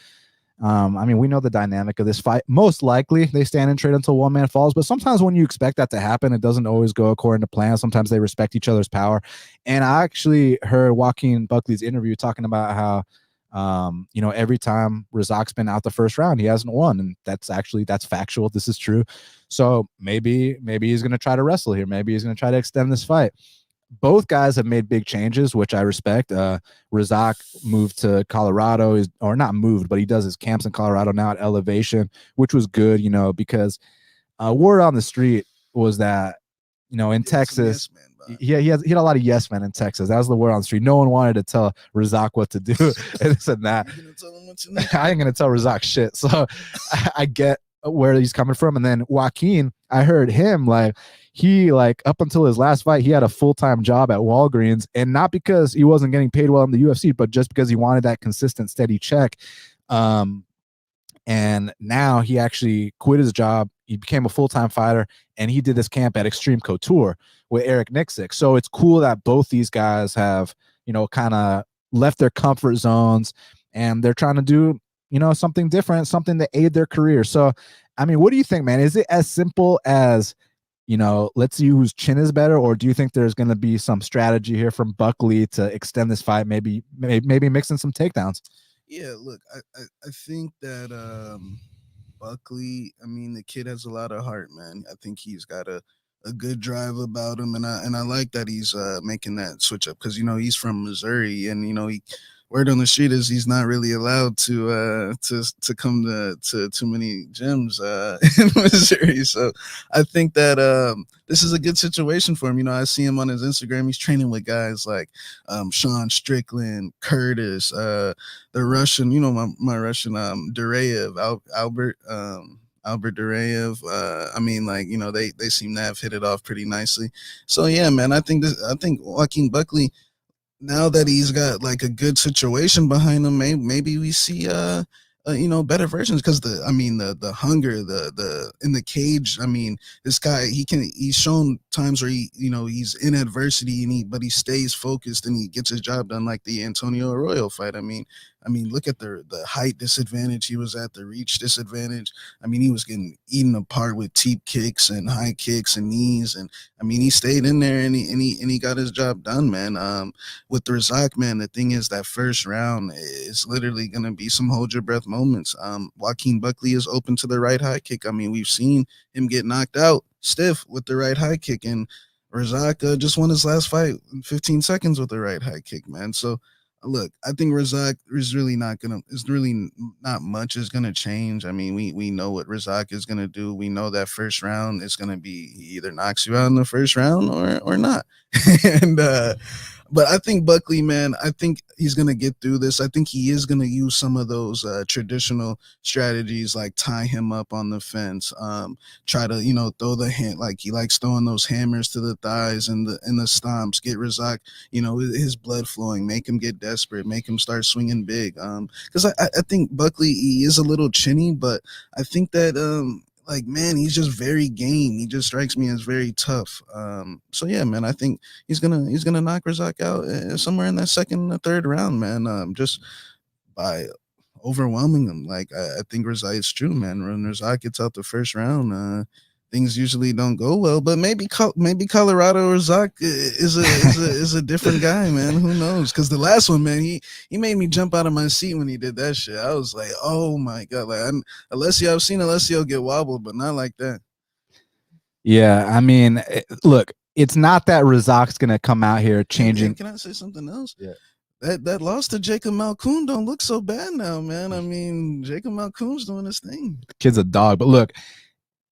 I mean, we know the dynamic of this fight. Most likely they stand and trade until one man falls, but sometimes when you expect that to happen, it doesn't always go according to plan. Sometimes they respect each other's power. And I actually heard Joaquin Buckley's interview talking about how Every time Razak's been out the first round, he hasn't won, and that's factual. This is true. So maybe he's going to try to wrestle here. Maybe he's going to try to extend this fight. Both guys have made big changes, which I respect. Razak moved to Colorado, or not moved, but he does his camps in Colorado now at Elevation, which was good, because word on the street was that, in Texas, he had a lot of yes men in Texas. That was the word on the street. No one wanted to tell Razak what to do and this and that. I ain't gonna tell Razak shit. So I get where he's coming from. And then Joaquin, I heard him he up until his last fight, he had a full-time job at Walgreens, and not because he wasn't getting paid well in the UFC, but just because he wanted that consistent, steady check. And now he actually quit his job. He became a full-time fighter, and he did this camp at Extreme Couture with Eric Nixick. So it's cool that both these guys have, kind of left their comfort zones, and they're trying to do, something different, something to aid their career. So, I mean, what do you think, man? Is it as simple as, let's see whose chin is better, or do you think there's going to be some strategy here from Buckley to extend this fight, maybe mixing some takedowns? Yeah, look, I think that Buckley, I mean, the kid has a lot of heart, man. I think he's got a good drive about him, and I like that he's making that switch up, because he's from Missouri, and he, word on the street is he's not really allowed to come to too many gyms in Missouri. So I think that this is a good situation for him. I see him on his Instagram. He's training with guys like Sean Strickland, Curtis, the Russian, my Russian Duraev, Albert Duraev. I mean, they seem to have hit it off pretty nicely. So yeah, man, I think Joaquin Buckley, now that he's got a good situation behind him, maybe we see better versions, because the hunger, the in the cage. I mean, this guy, he's shown times where he's in adversity, but he stays focused and he gets his job done, like the Antonio Arroyo fight. I mean, look at the height disadvantage he was at, the reach disadvantage. I mean, he was getting eaten apart with teep kicks and high kicks and knees, and I mean, he stayed in there and he got his job done, man. With Razak, man, the thing is that first round is literally gonna be some hold your breath moments. Joaquin Buckley is open to the right high kick. I mean, we've seen him get knocked out stiff with the right high kick, and Razak just won his last fight in 15 seconds with the right high kick, man. So look, I think Razak is really not much is gonna change. I mean, we know what Razak is gonna do. We know that first round is gonna be, he either knocks you out in the first round or not. And but I think Buckley, man, I think he's going to get through this. I think he is going to use some of those traditional strategies, like tie him up on the fence, try to, throw the hand, like he likes throwing those hammers to the thighs and the stomps, get Razak, his blood flowing, make him get desperate, make him start swinging big. Because I think Buckley, he is a little chinny, but I think that man, he's just very game. He just strikes me as very tough. So yeah, man, I think he's gonna knock Razak out somewhere in that second or third round, man. Just by overwhelming him. I think Razak, it's true, man. When Razak gets out the first round, things usually don't go well. But maybe Colorado Razak is a different guy, man. Who knows? Because the last one, man, he made me jump out of my seat when he did that shit. I was like, oh my god, Alessio, I've seen Alessio get wobbled, but not like that. Yeah, I mean, look, it's not that Razak's gonna come out here changing. Can I say something else? Yeah. That loss to Jacob Malkoun don't look so bad now, man. I mean, Jacob Malkoun's doing his thing. The kid's a dog, but look,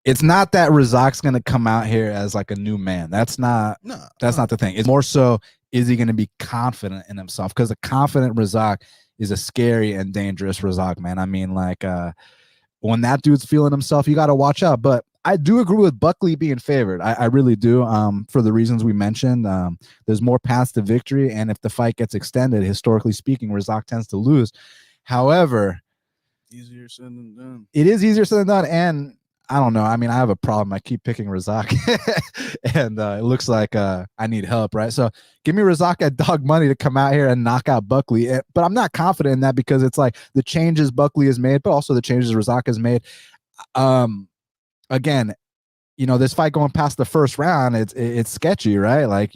it's not that Razak's going to come out here as a new man. That's not the thing. It's more so, is he going to be confident in himself? Because a confident Razak is a scary and dangerous Razak, man. I mean, when that dude's feeling himself, you got to watch out. But I do agree with Buckley being favored. I really do, for the reasons we mentioned. There's more paths to victory, and if the fight gets extended, historically speaking, Razak tends to lose. However, easier said than done. It is easier said than done, and I don't know. I mean, I have a problem. I keep picking Razak, and it looks like I need help, right? So give me Razak at dog money to come out here and knock out Buckley. But I'm not confident in that, because it's the changes Buckley has made, but also the changes Razak has made. Again, this fight going past the first round, it's sketchy, right?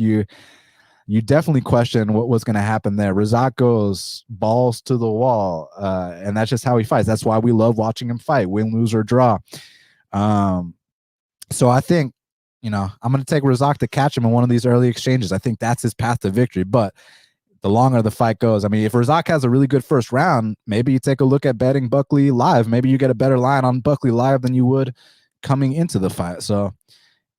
you definitely question what was going to happen there. Razak goes balls to the wall, and that's just how he fights. That's why we love watching him fight, win, lose, or draw. So I think, I'm going to take Razak to catch him in one of these early exchanges. I think that's his path to victory. But the longer the fight goes, I mean, if Razak has a really good first round, maybe you take a look at betting Buckley live. Maybe you get a better line on Buckley live than you would coming into the fight. So,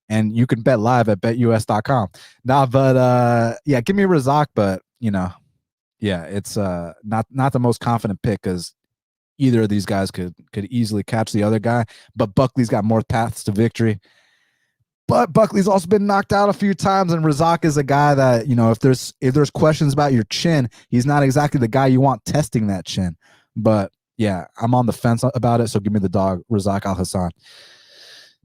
and you can bet live at betus.com. Nah, but yeah, give me Razak, but yeah, it's not the most confident pick because either of these guys could easily catch the other guy. But Buckley's got more paths to victory. But Buckley's also been knocked out a few times, and Razak is a guy that, if there's questions about your chin, he's not exactly the guy you want testing that chin. But yeah, I'm on the fence about it, so give me the dog, Razak Al-Hassan.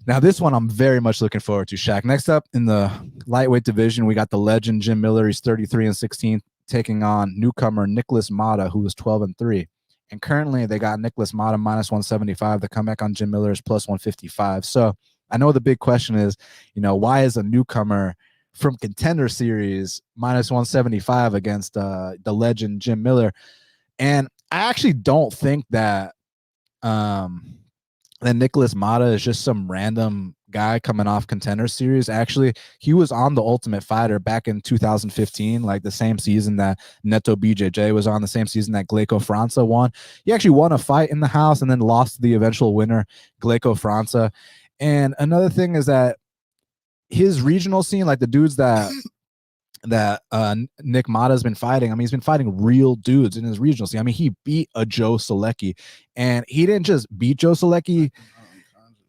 Now, this one I'm very much looking forward to, Shaq. Next up in the lightweight division, we got the legend Jim Miller. He's 33-16, taking on newcomer Nicholas Mata, who is 12-3. And currently, they got Nicholas Mata -175. The comeback on Jim Miller is +155. So I know the big question is, why is a newcomer from Contender Series -175 against the legend Jim Miller? And I actually don't think that that Nicholas Mata is just some random guy coming off Contender Series. Actually, he was on The Ultimate Fighter back in 2015, like the same season that Neto BJJ was on, the same season that Gleiko França won. He actually won a fight in the house and then lost to the eventual winner, Gleiko França. And another thing is that his regional scene, like the dudes that Nick Mata has been fighting, I mean, he's been fighting real dudes in his regional scene. I mean, he beat a Joe Selecki, and he didn't just beat Joe Selecki.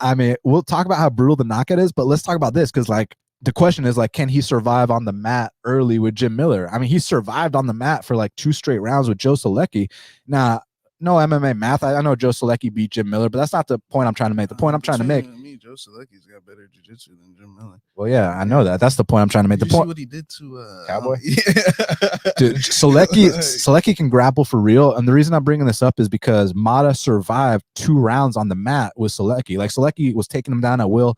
I mean, we'll talk about how brutal the knockout is, but let's talk about this because, like, the question is, like, can he survive on the mat early with Jim Miller? I mean, he survived on the mat for like 2 straight rounds with Joe Selecki. Now, no MMA math. I know Joe Selecki beat Jim Miller, but that's not the point I'm trying to make. The point I'm trying to make. Joe Selecki's got better jiu-jitsu than Jim Miller. Well, yeah, I know that. That's the point I'm trying to make. Did the point. See what he did to Cowboy. Yeah. Dude, Selecki can grapple for real, and the reason I'm bringing this up is because Mata survived 2 rounds on the mat with Selecki. Like, Selecki was taking him down at will,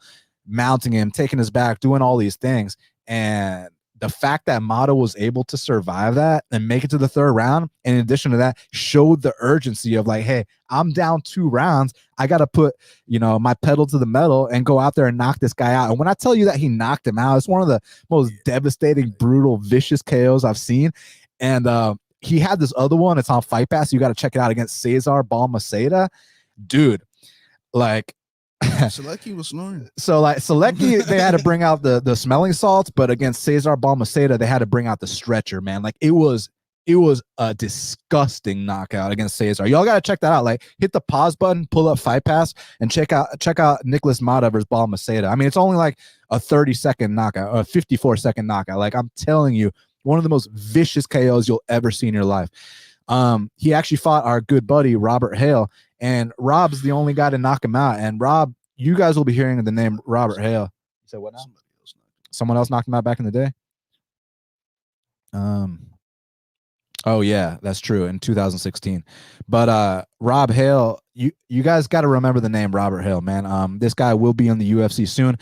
mounting him, taking his back, doing all these things, and the fact that Mata was able to survive that and make it to the 3rd round, in addition to that, showed the urgency of like, hey, I'm down 2 rounds. I got to put, my pedal to the metal and go out there and knock this guy out. And when I tell you that he knocked him out, it's one of the most devastating, brutal, vicious KOs I've seen. And he had this other one. It's on Fight Pass. You got to check it out against Cesar Balmaceda. Dude, like, Selecki was snoring. So, like, Selecki, they had to bring out the smelling salts, but against Cesar Balmaceda, they had to bring out the stretcher, man. Like, it was a disgusting knockout against Cesar. Y'all got to check that out. Like, hit the pause button, pull up Fight Pass, and check out Nicholas Mata versus Balmaceda. I mean, it's only like a 30-second knockout, a 54-second knockout. Like, I'm telling you, one of the most vicious KOs you'll ever see in your life. He actually fought our good buddy Robert Hale, and Rob's the only guy to knock him out. And Rob, you guys will be hearing the name Robert Hale. You said what now? Someone else knocked him out back in the day? Oh yeah, that's true, in 2016. But Rob Hale, you guys got to remember the name Robert Hale, man. This guy will be in the UFC soon.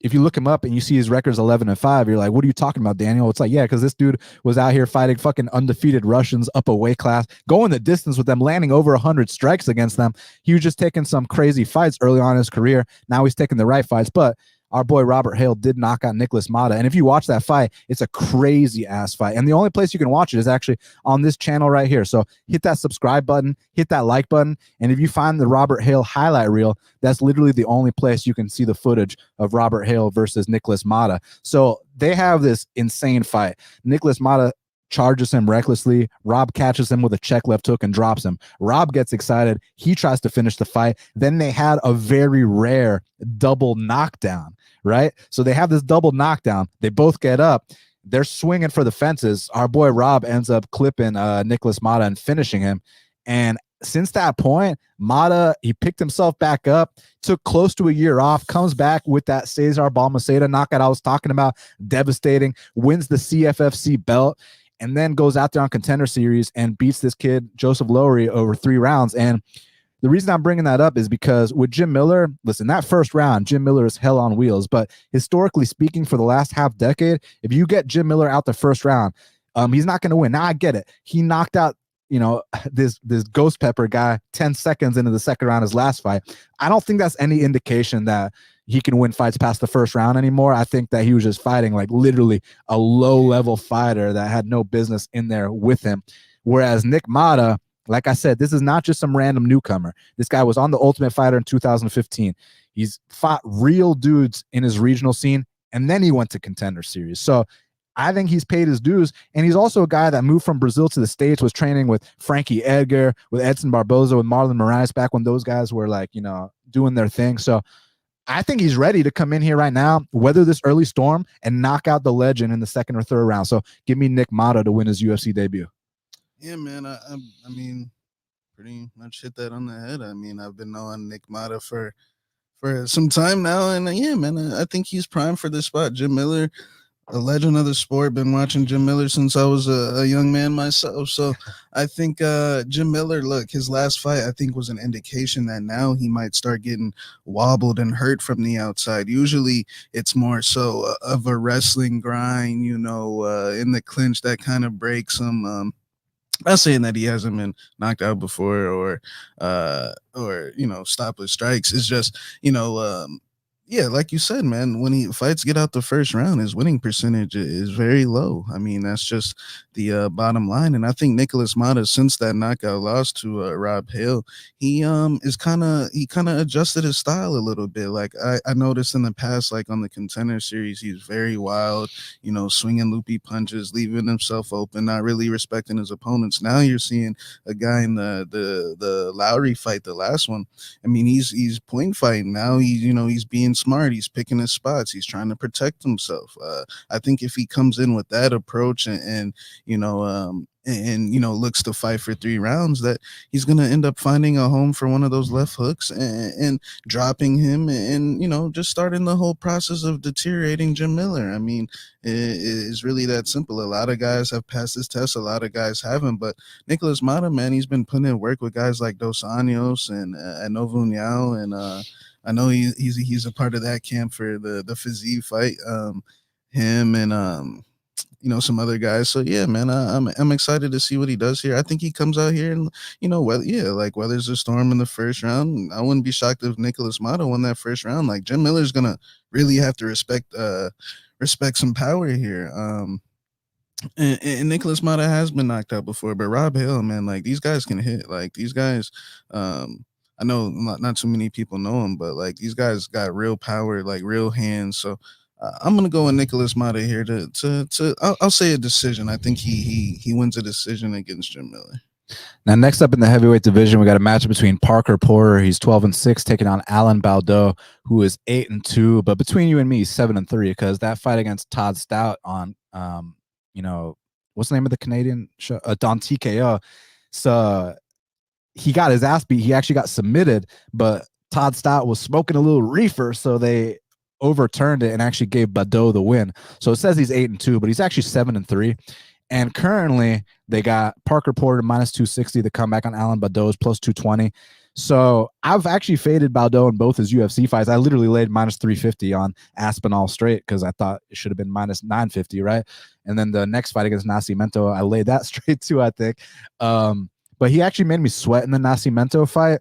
If you look him up and you see his records 11-5, you're like, what are you talking about, Daniel? It's like, yeah, because this dude was out here fighting fucking undefeated Russians up a weight class, going the distance with them, landing over 100 strikes against them. He was just taking some crazy fights early on in his career. Now he's taking the right fights, but our boy Robert Hale did knock out Nicholas Mata. And if you watch that fight, it's a crazy ass fight. And the only place you can watch it is actually on this channel right here. So hit that subscribe button, hit that like button. And if you find the Robert Hale highlight reel, that's literally the only place you can see the footage of Robert Hale versus Nicholas Mata. So they have this insane fight. Nicholas Mata charges him recklessly. Rob catches him with a check left hook and drops him. Rob gets excited. He tries to finish the fight. Then they had a very rare double knockdown, right? So they have this double knockdown. They both get up. They're swinging for the fences. Our boy Rob ends up clipping Nicholas Mata and finishing him. And since that point, Mata, he picked himself back up, took close to a year off, comes back with that Cesar Balmaceda knockout I was talking about, devastating, wins the CFFC belt, and then goes out there on Contender Series and beats this kid, Joseph Lowry, over 3 rounds. And the reason I'm bringing that up is because with Jim Miller, listen, that first round, Jim Miller is hell on wheels. But historically speaking, for the last half decade, if you get Jim Miller out the first round, he's not going to win. Now I get it. He knocked out, this Ghost Pepper guy 10 seconds into the second round, his last fight. I don't think that's any indication that he can win fights past the first round anymore. I think that he was just fighting like literally a low-level fighter that had no business in there with him. Whereas Nick Mata, like I said, this is not just some random newcomer. This guy was on The Ultimate Fighter in 2015. He's fought real dudes in his regional scene, and then he went to Contender Series. So I think he's paid his dues, and he's also a guy that moved from Brazil to the States, was training with Frankie Edgar, with Edson Barboza, with Marlon Moraes back when those guys were like, doing their thing. So I think he's ready to come in here right now, weather this early storm, and knock out the legend in the second or third round. So give me Nick Mata to win his UFC debut. Yeah, man. I mean, pretty much hit that on the head. I mean, I've been knowing Nick Mata for some time now, and yeah, man, I think he's primed for this spot. Jim Miller, a legend of the sport. Been watching Jim Miller since I was a young man myself. So I think Jim Miller, look, his last fight, I think, was an indication that now he might start getting wobbled and hurt from the outside. Usually it's more so of a wrestling grind, in the clinch that kind of breaks him. Not saying that he hasn't been knocked out before or stopless strikes. It's just, yeah, like you said, man, when he fights get out the first round, his winning percentage is very low. I mean, that's just the bottom line. And I think Nicholas Mata, since that knockout loss to Rob Hale, he kind of adjusted his style a little bit. Like I noticed in the past, like on the Contender Series, he's very wild, swinging loopy punches, leaving himself open, not really respecting his opponents. Now you're seeing a guy in the Lowry fight, the last one. I mean, he's point fighting now. He's being smart. He's picking his spots. He's trying to protect himself. I think if he comes in with that approach and looks to fight for 3 rounds, that he's gonna end up finding a home for one of those left hooks and dropping him and just starting the whole process of deteriorating Jim Miller. I mean, it's really that simple. A lot of guys have passed this test, a lot of guys haven't, but Nicholas Mata, man, he's been putting in work with guys like Dos Anjos and Novo Niao, and I know he's a part of that camp for the Fiziev fight. Him and some other guys. So yeah, man, I'm excited to see what he does here. I think he comes out here and weathers the storm in the first round. I wouldn't be shocked if Nicholas Mata won that first round. Like Jim Miller's gonna really have to respect some power here. And Nicholas Mata has been knocked out before, but Rob Hill, man, like these guys can hit. Like these guys, I know not too many people know him, but like these guys got real power, like real hands. So I'm gonna go with Nicholas Mata here I'll say a decision. I think he wins a decision against Jim Miller. Now, next up in the heavyweight division, we got a matchup between Parker Porter. He's 12-6, taking on Alan Baudot, who is 8-2. But between you and me, 7-3, because that fight against Todd Stout on, what's the name of the Canadian show? Don TKO. So he got his ass beat. He actually got submitted, but Todd Stout was smoking a little reefer, so they overturned it and actually gave Baudot the win. So it says he's 8-2, but he's actually 7-3. And currently they got Parker Porter -260. The comeback on Alan Baudot is +220. So I've actually faded Baudot in both his UFC fights. I literally laid -350 on Aspinall straight because I thought it should have been -950, right? And then the next fight against Nascimento, I laid that straight too, I think. But he actually made me sweat in the Nascimento fight.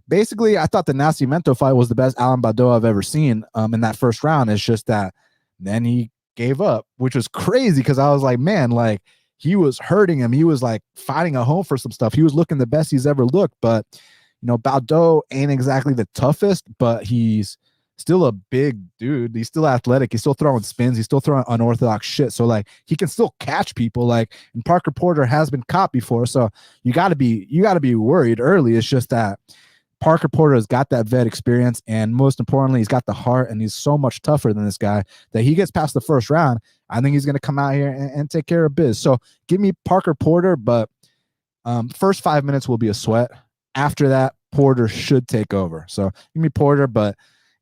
Basically, I thought the Nascimento fight was the best Alan Baudot I've ever seen in that first round. It's just that then he gave up, which was crazy because I was like, man, like he was hurting him. He was like fighting a home for some stuff. He was looking the best he's ever looked. But, Baudot ain't exactly the toughest, but he's still a big dude. He's still athletic. He's still throwing spins. He's still throwing unorthodox shit. So like he can still catch people. Like, and Parker Porter has been caught before. So you gotta be worried early. It's just that Parker Porter has got that vet experience, and most importantly, he's got the heart, and he's so much tougher than this guy that he gets past the first round. I think he's going to come out here and take care of biz. So give me Parker Porter, but first 5 minutes will be a sweat. After that, Porter should take over. So give me Porter, but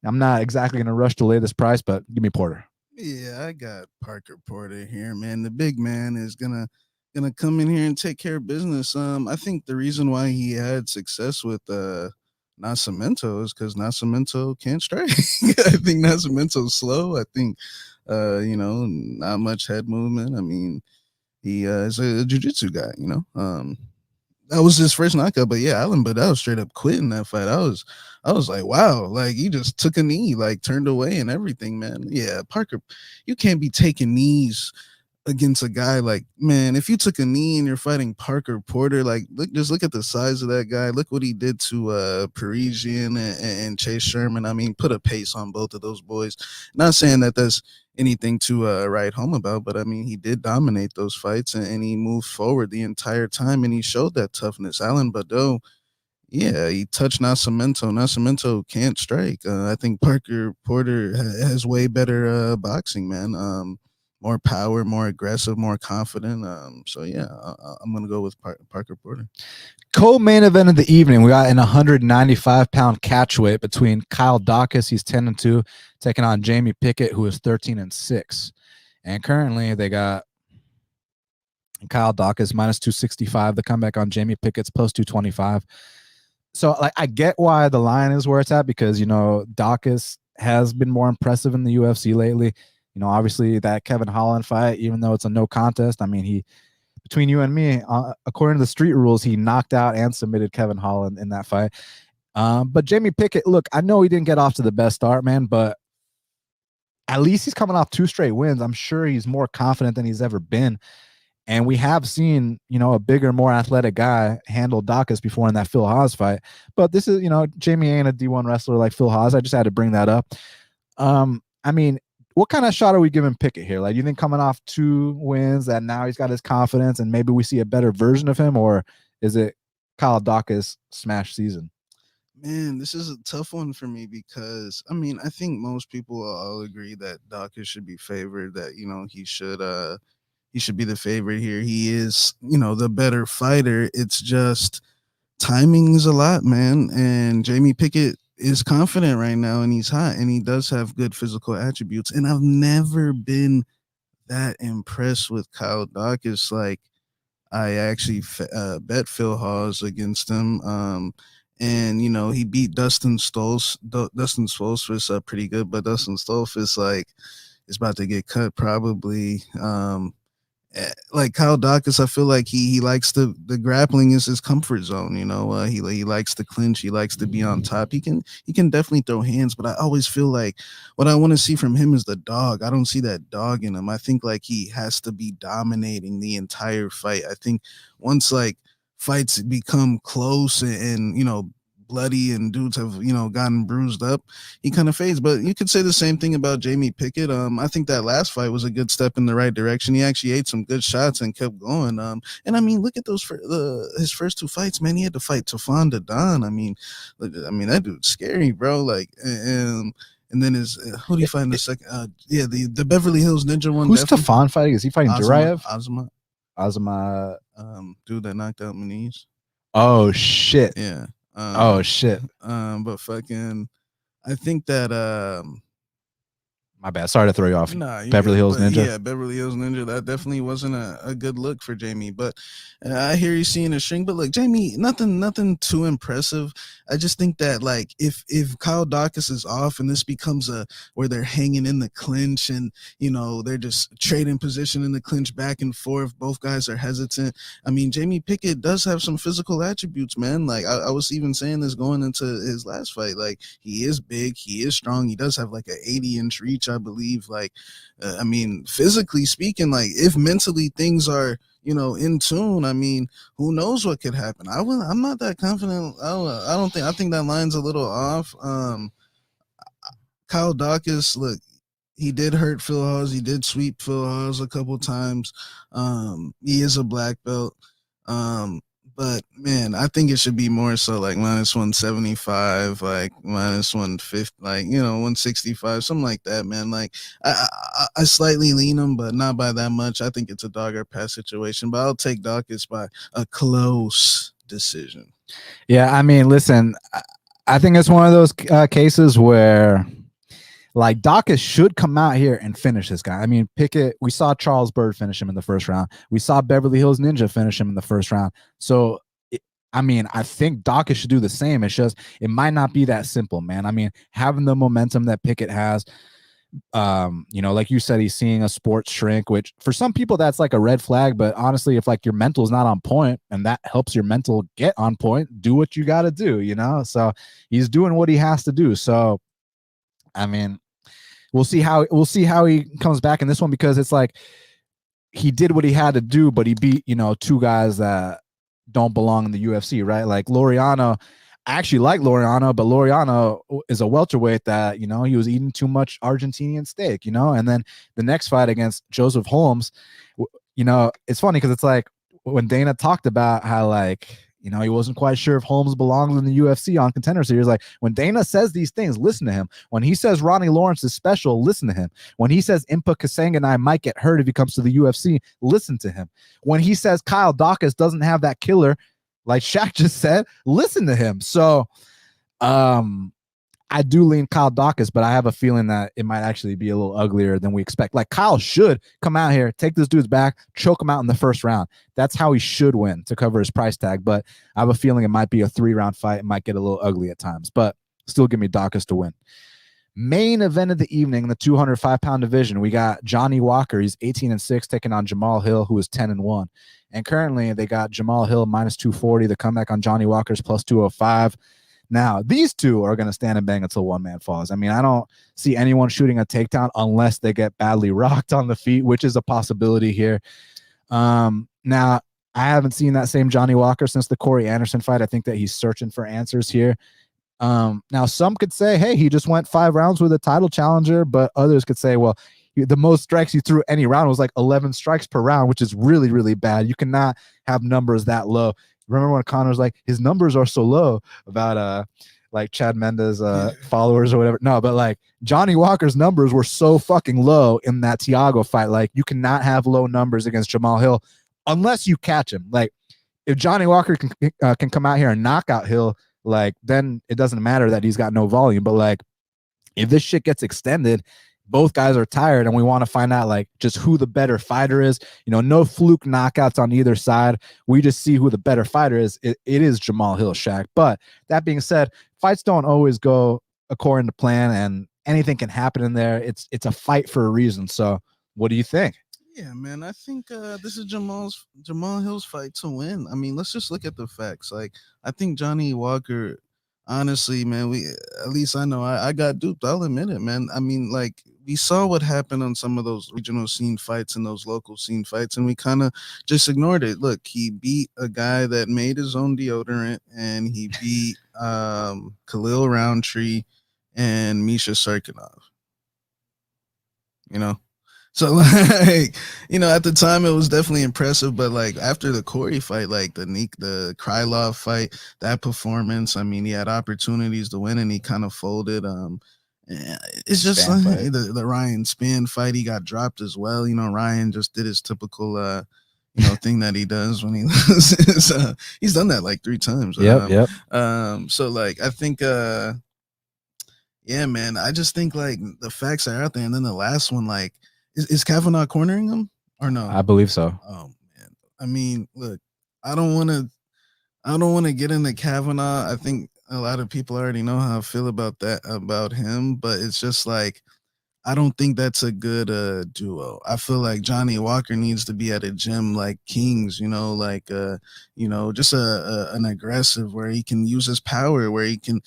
I'm not exactly going to rush to lay this price, but give me Porter. Yeah, I got Parker Porter here, man. The big man is gonna gonna come in here and take care of business. I think the reason why he had success with Nascimento is because Nascimento can't strike. I think Nascimento's slow. I think not much head movement. I mean, he is a jiu-jitsu guy, that was his first knockout. But yeah, Alan Baudot straight up quit in that fight. I was like, wow, like he just took a knee, like turned away and everything, man. Yeah, Parker, you can't be taking knees against a guy like, man, if you took a knee and you're fighting Parker Porter, like look at the size of that guy. Look what he did to Parisian and Chase Sherman. I mean, put a pace on both of those boys. Not saying that that's anything to write home about, but I mean, he did dominate those fights, and he moved forward the entire time, and he showed that toughness. Alan Baudot, yeah, he touched Nascimento. Nascimento can't strike. I think Parker Porter has way better boxing, man. More power, more aggressive, more confident. So yeah, I'm gonna go with Parker Porter. Co-main event of the evening, we got an 195-pound catchweight between Kyle Dawkins, he's 10-2, taking on Jamie Pickett, who is 13-6. And currently they got Kyle Dawkins minus 265. The comeback on Jamie Pickett's plus 225. So like I get why the line is where it's at, because Dawkins has been more impressive in the UFC lately. Obviously that Kevin Holland fight, even though it's a no contest, I mean, between you and me, according to the street rules, he knocked out and submitted Kevin Holland in that fight. But Jamie Pickett, look, I know he didn't get off to the best start, man, but at least he's coming off 2 straight wins. I'm sure he's more confident than he's ever been. And we have seen, a bigger, more athletic guy handle Dawkins before in that Phil Haas fight. But this is, Jamie ain't a D1 wrestler like Phil Haas. I just had to bring that up. I mean, what kind of shot are we giving Pickett here? Like, you think coming off 2 wins that now he's got his confidence and maybe we see a better version of him, or is it Kyle Dawkins smash season? Man, this is a tough one for me because I mean, I think most people all agree that Dawkins should be favored, that he should be the favorite here. He is, the better fighter. It's just timing is a lot, man. And Jamie Pickett is confident right now, and he's hot, and he does have good physical attributes. And I've never been that impressed with Kyle Dawkins. Like, I actually bet Phil Hawes against him. And he beat Dustin Stoltzfus pretty good, but Dustin Stoltzfus is about to get cut probably. Like Kyle Dawkins, I feel like he likes the grappling is his comfort zone. He likes to clinch. He likes to be on top. He can definitely throw hands, but I always feel like what I want to see from him is the dog. I don't see that dog in him. I think like he has to be dominating the entire fight. I think once like fights become close and bloody and dudes have gotten bruised up, he kind of fades. But you could say the same thing about Jamie Pickett. I think that last fight was a good step in the right direction. He actually ate some good shots and kept going. And I mean, look at those his first 2 fights, man. He had to fight Tafon Dadon. I mean that dude's scary, bro. Like and then who do you fight in the second? The Beverly Hills Ninja one. Who's Tafon fighting? Is he fighting Jurayev? Azma, dude that knocked out Maniz. Oh shit! Yeah. Oh shit! But fucking, I think that my bad. Sorry to throw you off. Nah, Beverly Hills Ninja. Yeah, Beverly Hills Ninja. That definitely wasn't a good look for Jamie. But I hear you seeing a shrink. But look, Jamie, nothing too impressive. I just think that like if Kyle Dawkins is off and this becomes where they're hanging in the clinch and they're just trading position in the clinch back and forth, both guys are hesitant. I mean, Jamie Pickett does have some physical attributes, man. Like I was even saying this going into his last fight. Like he is big, he is strong, he does have like an 80-inch reach, I believe. Like I mean, physically speaking, like if mentally things are in tune, I mean, who knows what could happen. I'm not that confident. I think that line's a little off. Kyle Dawkins, look, he did hurt Phil Hawes. He did sweep Phil Hawes a couple times. He is a black belt. But man, I think it should be more so like minus 175, like minus 150, like 165, something like that, man. Like I slightly lean him, but not by that much. I think it's a dog or pass situation, but I'll take Dawkins by a close decision. Yeah, I mean, listen, I think it's one of those cases where Like Dawkins should come out here and finish this guy. I mean, Pickett, we saw Charles Bird finish him in the first round. We saw Beverly Hills Ninja finish him in the first round. So, I mean, I think Dawkins should do the same. It's just, it might not be that simple, man. I mean, having the momentum that Pickett has, like you said, he's seeing a sports shrink, which for some people that's like a red flag. But honestly, if like your mental is not on point and that helps your mental get on point, do what you got to do, So he's doing what he has to do. So, I mean, we'll see how he comes back in this one, because it's like he did what he had to do, but he beat, two guys that don't belong in the UFC, right? Like Laureano, I actually like Laureano, but Laureano is a welterweight that, he was eating too much Argentinian steak, and then the next fight against Joseph Holmes, it's funny because it's like when Dana talked about how like, he wasn't quite sure if Holmes belongs in the UFC on Contender Series. Like when Dana says these things, listen to him. When he says Ronnie Lawrence is special, listen to him. When he says Impa Kasanganay might get hurt if he comes to the UFC, listen to him. When he says Kyle Dawkins doesn't have that killer, like Shaq just said, listen to him. So I do lean Kyle Dawkins, but I have a feeling that it might actually be a little uglier than we expect. Like Kyle should come out here, take this dude's back, choke him out in the first round. That's how he should win to cover his price tag. But I have a feeling it might be a 3-round fight. It might get a little ugly at times, but still give me Dawkins to win. Main event of the evening, the 205-pound division, we got Johnny Walker. He's 18-6, taking on Jamahal Hill, who is 10-1. And currently they got Jamahal Hill minus 240. The comeback on Johnny Walker's plus 205. Now, these two are going to stand and bang until one man falls. I mean, I don't see anyone shooting a takedown unless they get badly rocked on the feet, which is a possibility here. Now, I haven't seen that same Johnny Walker since the Corey Anderson fight. I think that he's searching for answers here. Now, some could say, hey, he just went 5 rounds with a title challenger, but others could say, well, the most strikes he threw any round was like 11 strikes per round, which is really, really bad. You cannot have numbers that low. Remember when Connor's like, his numbers are so low about like Chad Mendes followers or whatever. No, but like Johnny Walker's numbers were so fucking low in that Thiago fight. Like you cannot have low numbers against Jamahal Hill unless you catch him. Like if Johnny Walker can come out here and knock out Hill, like then it doesn't matter that he's got no volume. But like if this shit gets extended, both guys are tired and we want to find out like just who the better fighter is. No fluke knockouts on either side. We just see who the better fighter is. It is Jamahal Hill, Shaq. But that being said, fights don't always go according to plan and anything can happen in there. It's a fight for a reason. So what do you think? Yeah, man, I think this is Jamahal Hill's fight to win. I mean, let's just look at the facts. Like, I think Johnny Walker, honestly, man, at least I know I got duped. I'll admit it, man. I mean, like, we saw what happened on some of those regional scene fights and those local scene fights, and we kind of just ignored it. Look, he beat a guy that made his own deodorant, and he beat Khalil Roundtree and Misha Sarkinov. So like, at the time it was definitely impressive, but like after the Corey fight, like the Krylov fight, that performance, I mean, he had opportunities to win and he kind of folded. It's just like the Ryan Spann fight, he got dropped as well. Ryan just did his typical thing that he does when he loses. He's done that like 3 times. Yep. So like I think yeah, man, I just think like the facts are out there, and then the last one, like, is Kavanaugh cornering him or no? I believe so. Oh man, I mean, look, I don't want to get into Kavanaugh. I think a lot of people already know how I feel about him, but it's just like I don't think that's a good duo. I feel like Johnny Walker needs to be at a gym like King's, like just an aggressive where he can use his power, where he can,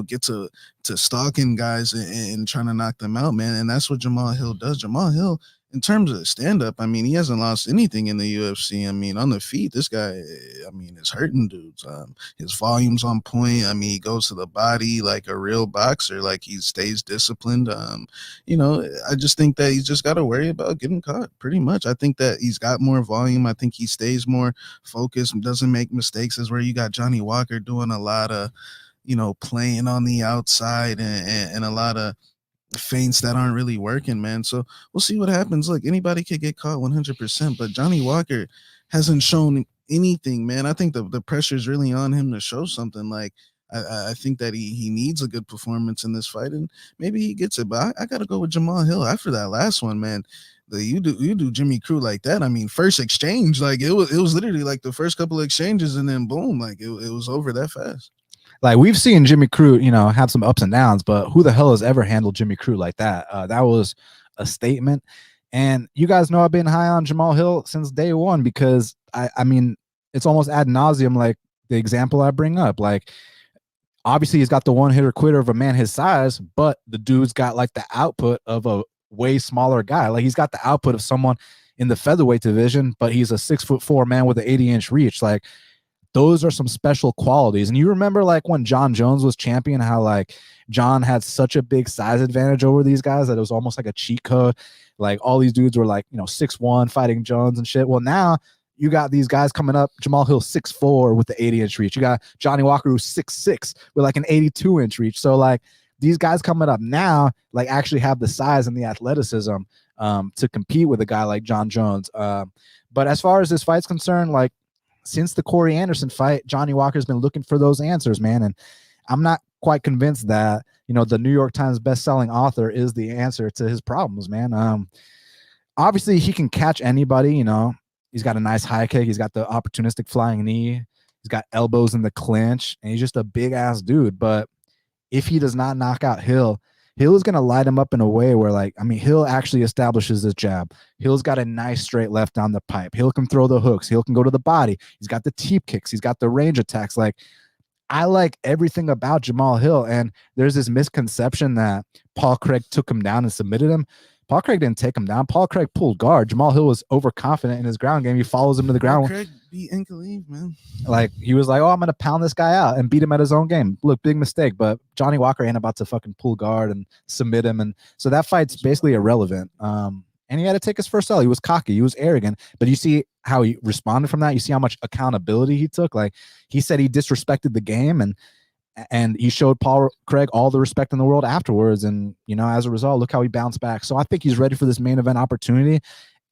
get to stalking guys and trying to knock them out, man. And that's what Jamahal Hill does. Jamahal Hill, in terms of stand-up, I mean, he hasn't lost anything in the UFC. I mean, on the feet, this guy, I mean, is hurting dudes. His volume's on point. I mean, he goes to the body like a real boxer, like he stays disciplined. I just think that he's just got to worry about getting caught, pretty much. I think that he's got more volume. I think he stays more focused and doesn't make mistakes, as where you got Johnny Walker doing a lot of, playing on the outside and a lot of feints that aren't really working, man. So we'll see what happens. Look, anybody could get caught 100%, but Johnny Walker hasn't shown anything, man. I think the pressure is really on him to show something. Like, I think that he needs a good performance in this fight, and maybe he gets it. But I got to go with Jamahal Hill after that last one, man. You do Jimmy Crew like that. I mean, first exchange, like it was literally like the first couple of exchanges, and then boom, like it was over that fast. Like we've seen Jimmy Crew, have some ups and downs, but who the hell has ever handled Jimmy Crew like that? That was a statement. And you guys know I've been high on Jamahal Hill since day one because I mean, it's almost ad nauseum, like the example I bring up. Like, obviously he's got the one hitter quitter of a man his size, but the dude's got like the output of a way smaller guy. Like he's got the output of someone in the featherweight division, but he's a 6'4" man with an 80-inch reach. Like, those are some special qualities. And you remember like when John Jones was champion, how like John had such a big size advantage over these guys that it was almost like a cheat code. Like all these dudes were like, 6'1" fighting Jones and shit. Well, now you got these guys coming up. Jamahal Hill 6'4" with the 80-inch reach. You got Johnny Walker who's 6'6" with like an 82-inch reach. So like these guys coming up now like actually have the size and the athleticism to compete with a guy like John Jones. But as far as this fight's concerned, like since the Corey Anderson fight, Johnny Walker's been looking for those answers, man. And I'm not quite convinced that, the New York Times best-selling author is the answer to his problems, man. Obviously he can catch anybody, he's got a nice high kick. He's got the opportunistic flying knee. He's got elbows in the clinch, and he's just a big ass dude. But if he does not knock out Hill is going to light him up in a way where, like, I mean, Hill actually establishes his jab. Hill's got a nice straight left down the pipe. Hill can throw the hooks. Hill can go to the body. He's got the teep kicks. He's got the range attacks. Like, I like everything about Jamahal Hill. And there's this misconception that Paul Craig took him down and submitted him. Paul Craig didn't take him down. Paul Craig pulled guard. Jamahal Hill was overconfident in his ground game. He follows him to the ground. Paul Craig beat Khalif, man. Like, he was like, oh, I'm going to pound this guy out and beat him at his own game. Look, big mistake. But Johnny Walker ain't about to fucking pull guard and submit him. And so that fight's basically irrelevant. And he had to take his first L. He was cocky. He was arrogant. But you see how he responded from that. You see how much accountability he took. Like, he said he disrespected the game, and he showed Paul Craig all the respect in the world afterwards. And, as a result, look how he bounced back. So I think he's ready for this main event opportunity.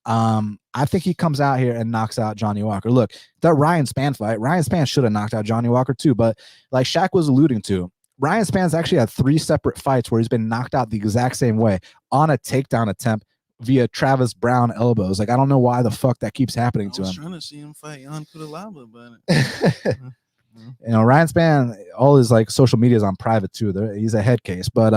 I think he comes out here and knocks out Johnny Walker. Look, that Ryan Spann fight, Ryan Spann should have knocked out Johnny Walker too. But like Shaq was alluding to, Ryan Spann's actually had 3 separate fights where he's been knocked out the exact same way on a takedown attempt via Travis Brown elbows. Like, I don't know why the fuck that keeps happening to him. I was trying to see him fight Jan Kudalaba, but Ryan Spann, all his like social media is on private too. He's a head case. But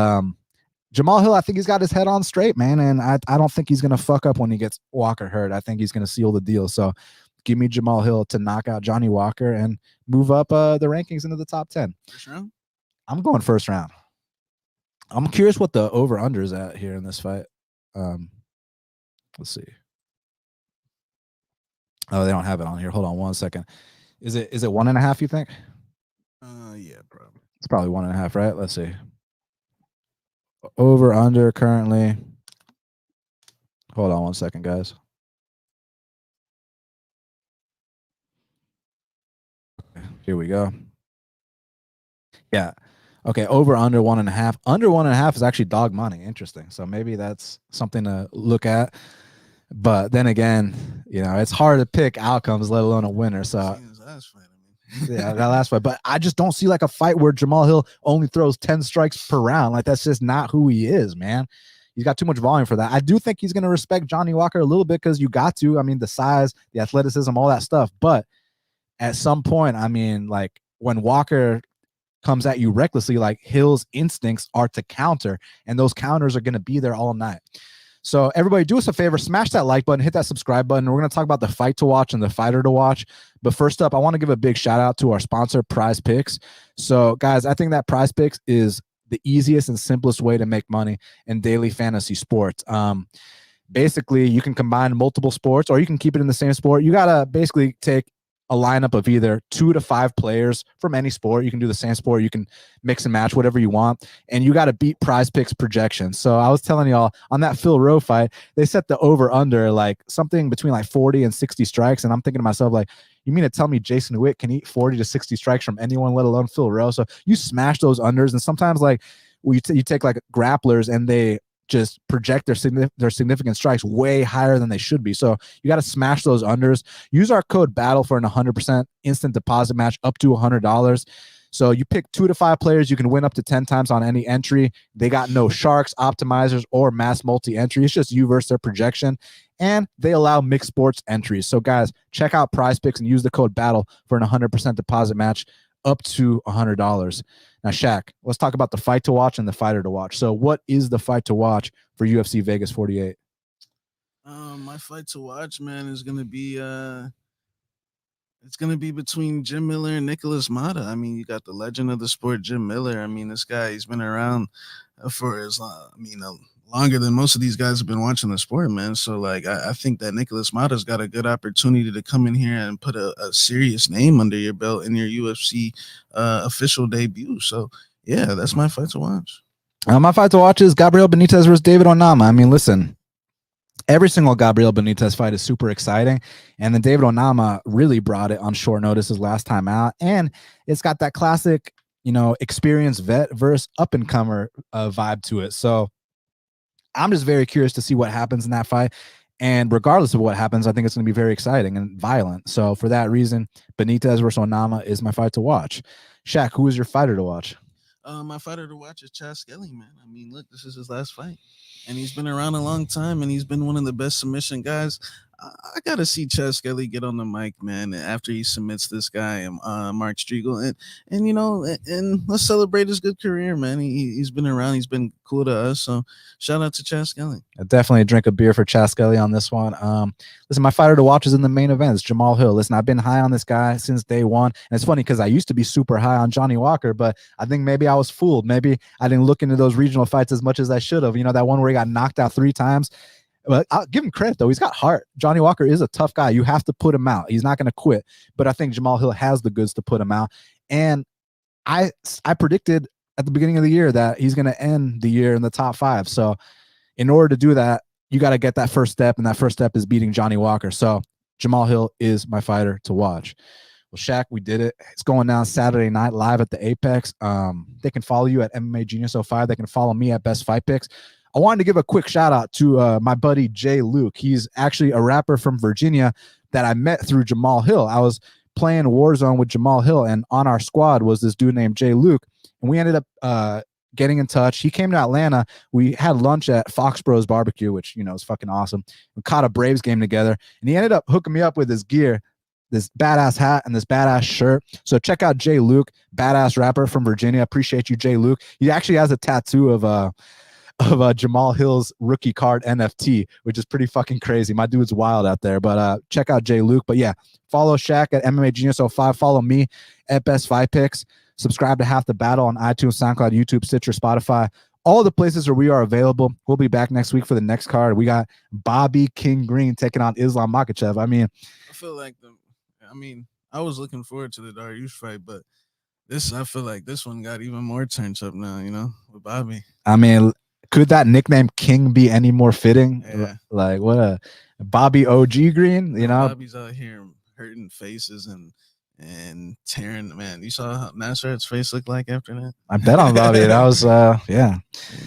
Jamahal Hill, I think he's got his head on straight, man. And I don't think he's gonna fuck up when he gets Walker hurt. I think he's gonna seal the deal. So give me Jamahal Hill to knock out Johnny Walker and move up the rankings into the top 10. First round? I'm going first round. I'm curious what the over-under is at here in this fight. Let's see. Oh, they don't have it on here. Hold on 1 second. Is it 1.5, you think? Yeah, probably. It's probably 1.5, right? Let's see. Over-under currently. Hold on 1 second, guys. Here we go. Yeah. Okay, over under 1.5. Under 1.5 is actually dog money. Interesting. So maybe that's something to look at. But then again, it's hard to pick outcomes, let alone a winner. So yeah, that last fight. But I just don't see like a fight where Jamahal Hill only throws 10 strikes per round. Like, that's just not who he is, man. He's got too much volume for that. I do think he's going to respect Johnny Walker a little bit because you got to. I mean, the size, the athleticism, all that stuff. But at some point, I mean, like, when Walker comes at you recklessly, like, Hill's instincts are to counter, and those counters are going to be there all night. So everybody, do us a favor, smash that like button, hit that subscribe button. We're going to talk about the fight to watch and the fighter to watch. But first up, I want to give a big shout out to our sponsor, PrizePicks. So guys, I think that PrizePicks is the easiest and simplest way to make money in daily fantasy sports. Basically, you can combine multiple sports, or you can keep it in the same sport. You got to basically take a lineup of either 2 to 5 players from any sport. You can do the same sport. You can mix and match whatever you want. And you got to beat PrizePicks projections. So I was telling y'all on that Phil Rowe fight, they set the over under like something between like 40 and 60 strikes. And I'm thinking to myself, like, you mean to tell me Jason Witt can eat 40 to 60 strikes from anyone, let alone Phil Rowe? So you smash those unders. And sometimes like you take like grapplers and they just project their significant strikes way higher than they should be. So you got to smash those unders. Use our code BATTLE for an 100% instant deposit match up to $100. So you pick 2 to 5 players, you can win up to 10 times on any entry. They got no sharks, optimizers, or mass multi-entry. It's just you versus their projection. And they allow mixed sports entries. So guys, check out PrizePicks and use the code BATTLE for an 100% deposit match up to $100. Now, Shaq, let's talk about the fight to watch and the fighter to watch. So what is the fight to watch for UFC Vegas 48? My fight to watch, man, is gonna be it's gonna be between Jim Miller and Nicholas Mata. I mean, you got the legend of the sport, Jim Miller. I mean, this guy, he's been around for as long, longer than most of these guys have been watching the sport, man. So like, I think that Nicholas Mata's got a good opportunity to come in here and put a serious name under your belt in your UFC official debut. So yeah, that's my fight to watch. My fight to watch is Gabriel Benitez versus David Onama. I mean, listen, every single Gabriel Benitez fight is super exciting. And then David Onama really brought it on short notice his last time out. And it's got that classic, experienced vet versus up-and-comer vibe to it. So I'm just very curious to see what happens in that fight. And regardless of what happens, I think it's going to be very exciting and violent. So for that reason, Benitez versus Onama is my fight to watch. Shaq, who is your fighter to watch? My fighter to watch is Chad Skelly, man. I mean, look, this is his last fight. And he's been around a long time, and he's been one of the best submission guys. I got to see Chad Skelly get on the mic, man, after he submits this guy, Mark Striegel. And let's celebrate his good career, man. He's been around. He's been cool to us. So shout out to Chad Skelly. I definitely drink a beer for Chad Skelly on this one. Listen, my fighter to watch is in the main event. It's Jamahal Hill. Listen, I've been high on this guy since day one. And it's funny because I used to be super high on Johnny Walker, but I think maybe I was fooled. Maybe I didn't look into those regional fights as much as I should have. That one where he got knocked out 3 times. But I'll give him credit, though. He's got heart. Johnny Walker is a tough guy. You have to put him out. He's not going to quit. But I think Jamahal Hill has the goods to put him out. And I predicted at the beginning of the year that he's going to end the year in the top 5. So in order to do that, you got to get that first step, and that first step is beating Johnny Walker. So Jamahal Hill is my fighter to watch. Well, Shaq, we did it. It's going down Saturday night live at the Apex. They can follow you at MMA Genius 05. They can follow me at BestFightPicks. I wanted to give a quick shout out to my buddy Jay Luke. He's actually a rapper from Virginia that I met through Jamahal Hill. I was playing Warzone with Jamahal Hill, and on our squad was this dude named Jay Luke, and we ended up getting in touch. He came to Atlanta. We had lunch at Foxboro's Barbecue, which is fucking awesome. We caught a Braves game together, and he ended up hooking me up with his gear, this badass hat and this badass shirt. So check out Jay Luke, badass rapper from Virginia. Appreciate you, Jay Luke. He actually has a tattoo of Jamahal Hill's rookie card NFT, which is pretty fucking crazy. My dude's wild out there. But check out Jay Luke. But yeah, follow Shaq at MMA Genius 05. Follow me at BestFightPicks. Subscribe to Half the Battle on iTunes, SoundCloud, YouTube, Stitcher, Spotify. All the places where we are available. We'll be back next week for the next card. We got Bobby King Green taking on Islam Makhachev. I feel like I was looking forward to the Dariush fight, but I feel like this one got even more turned up now, with Bobby. Could that nickname King be any more fitting? Yeah. Like what a Bobby OG Green, Bobby's out here hurting faces and tearing, man. You saw how Nasrat's face looked like after that? I bet on Bobby. That was yeah.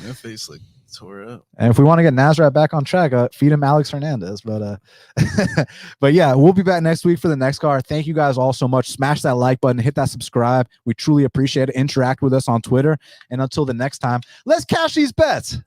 That face looked tore up. And if we want to get Nasrat back on track, feed him Alex Hernandez. But but yeah, we'll be back next week for the next card. Thank you guys all so much. Smash that like button, hit that subscribe. We truly appreciate it. Interact with us on Twitter. And until the next time, let's cash these bets.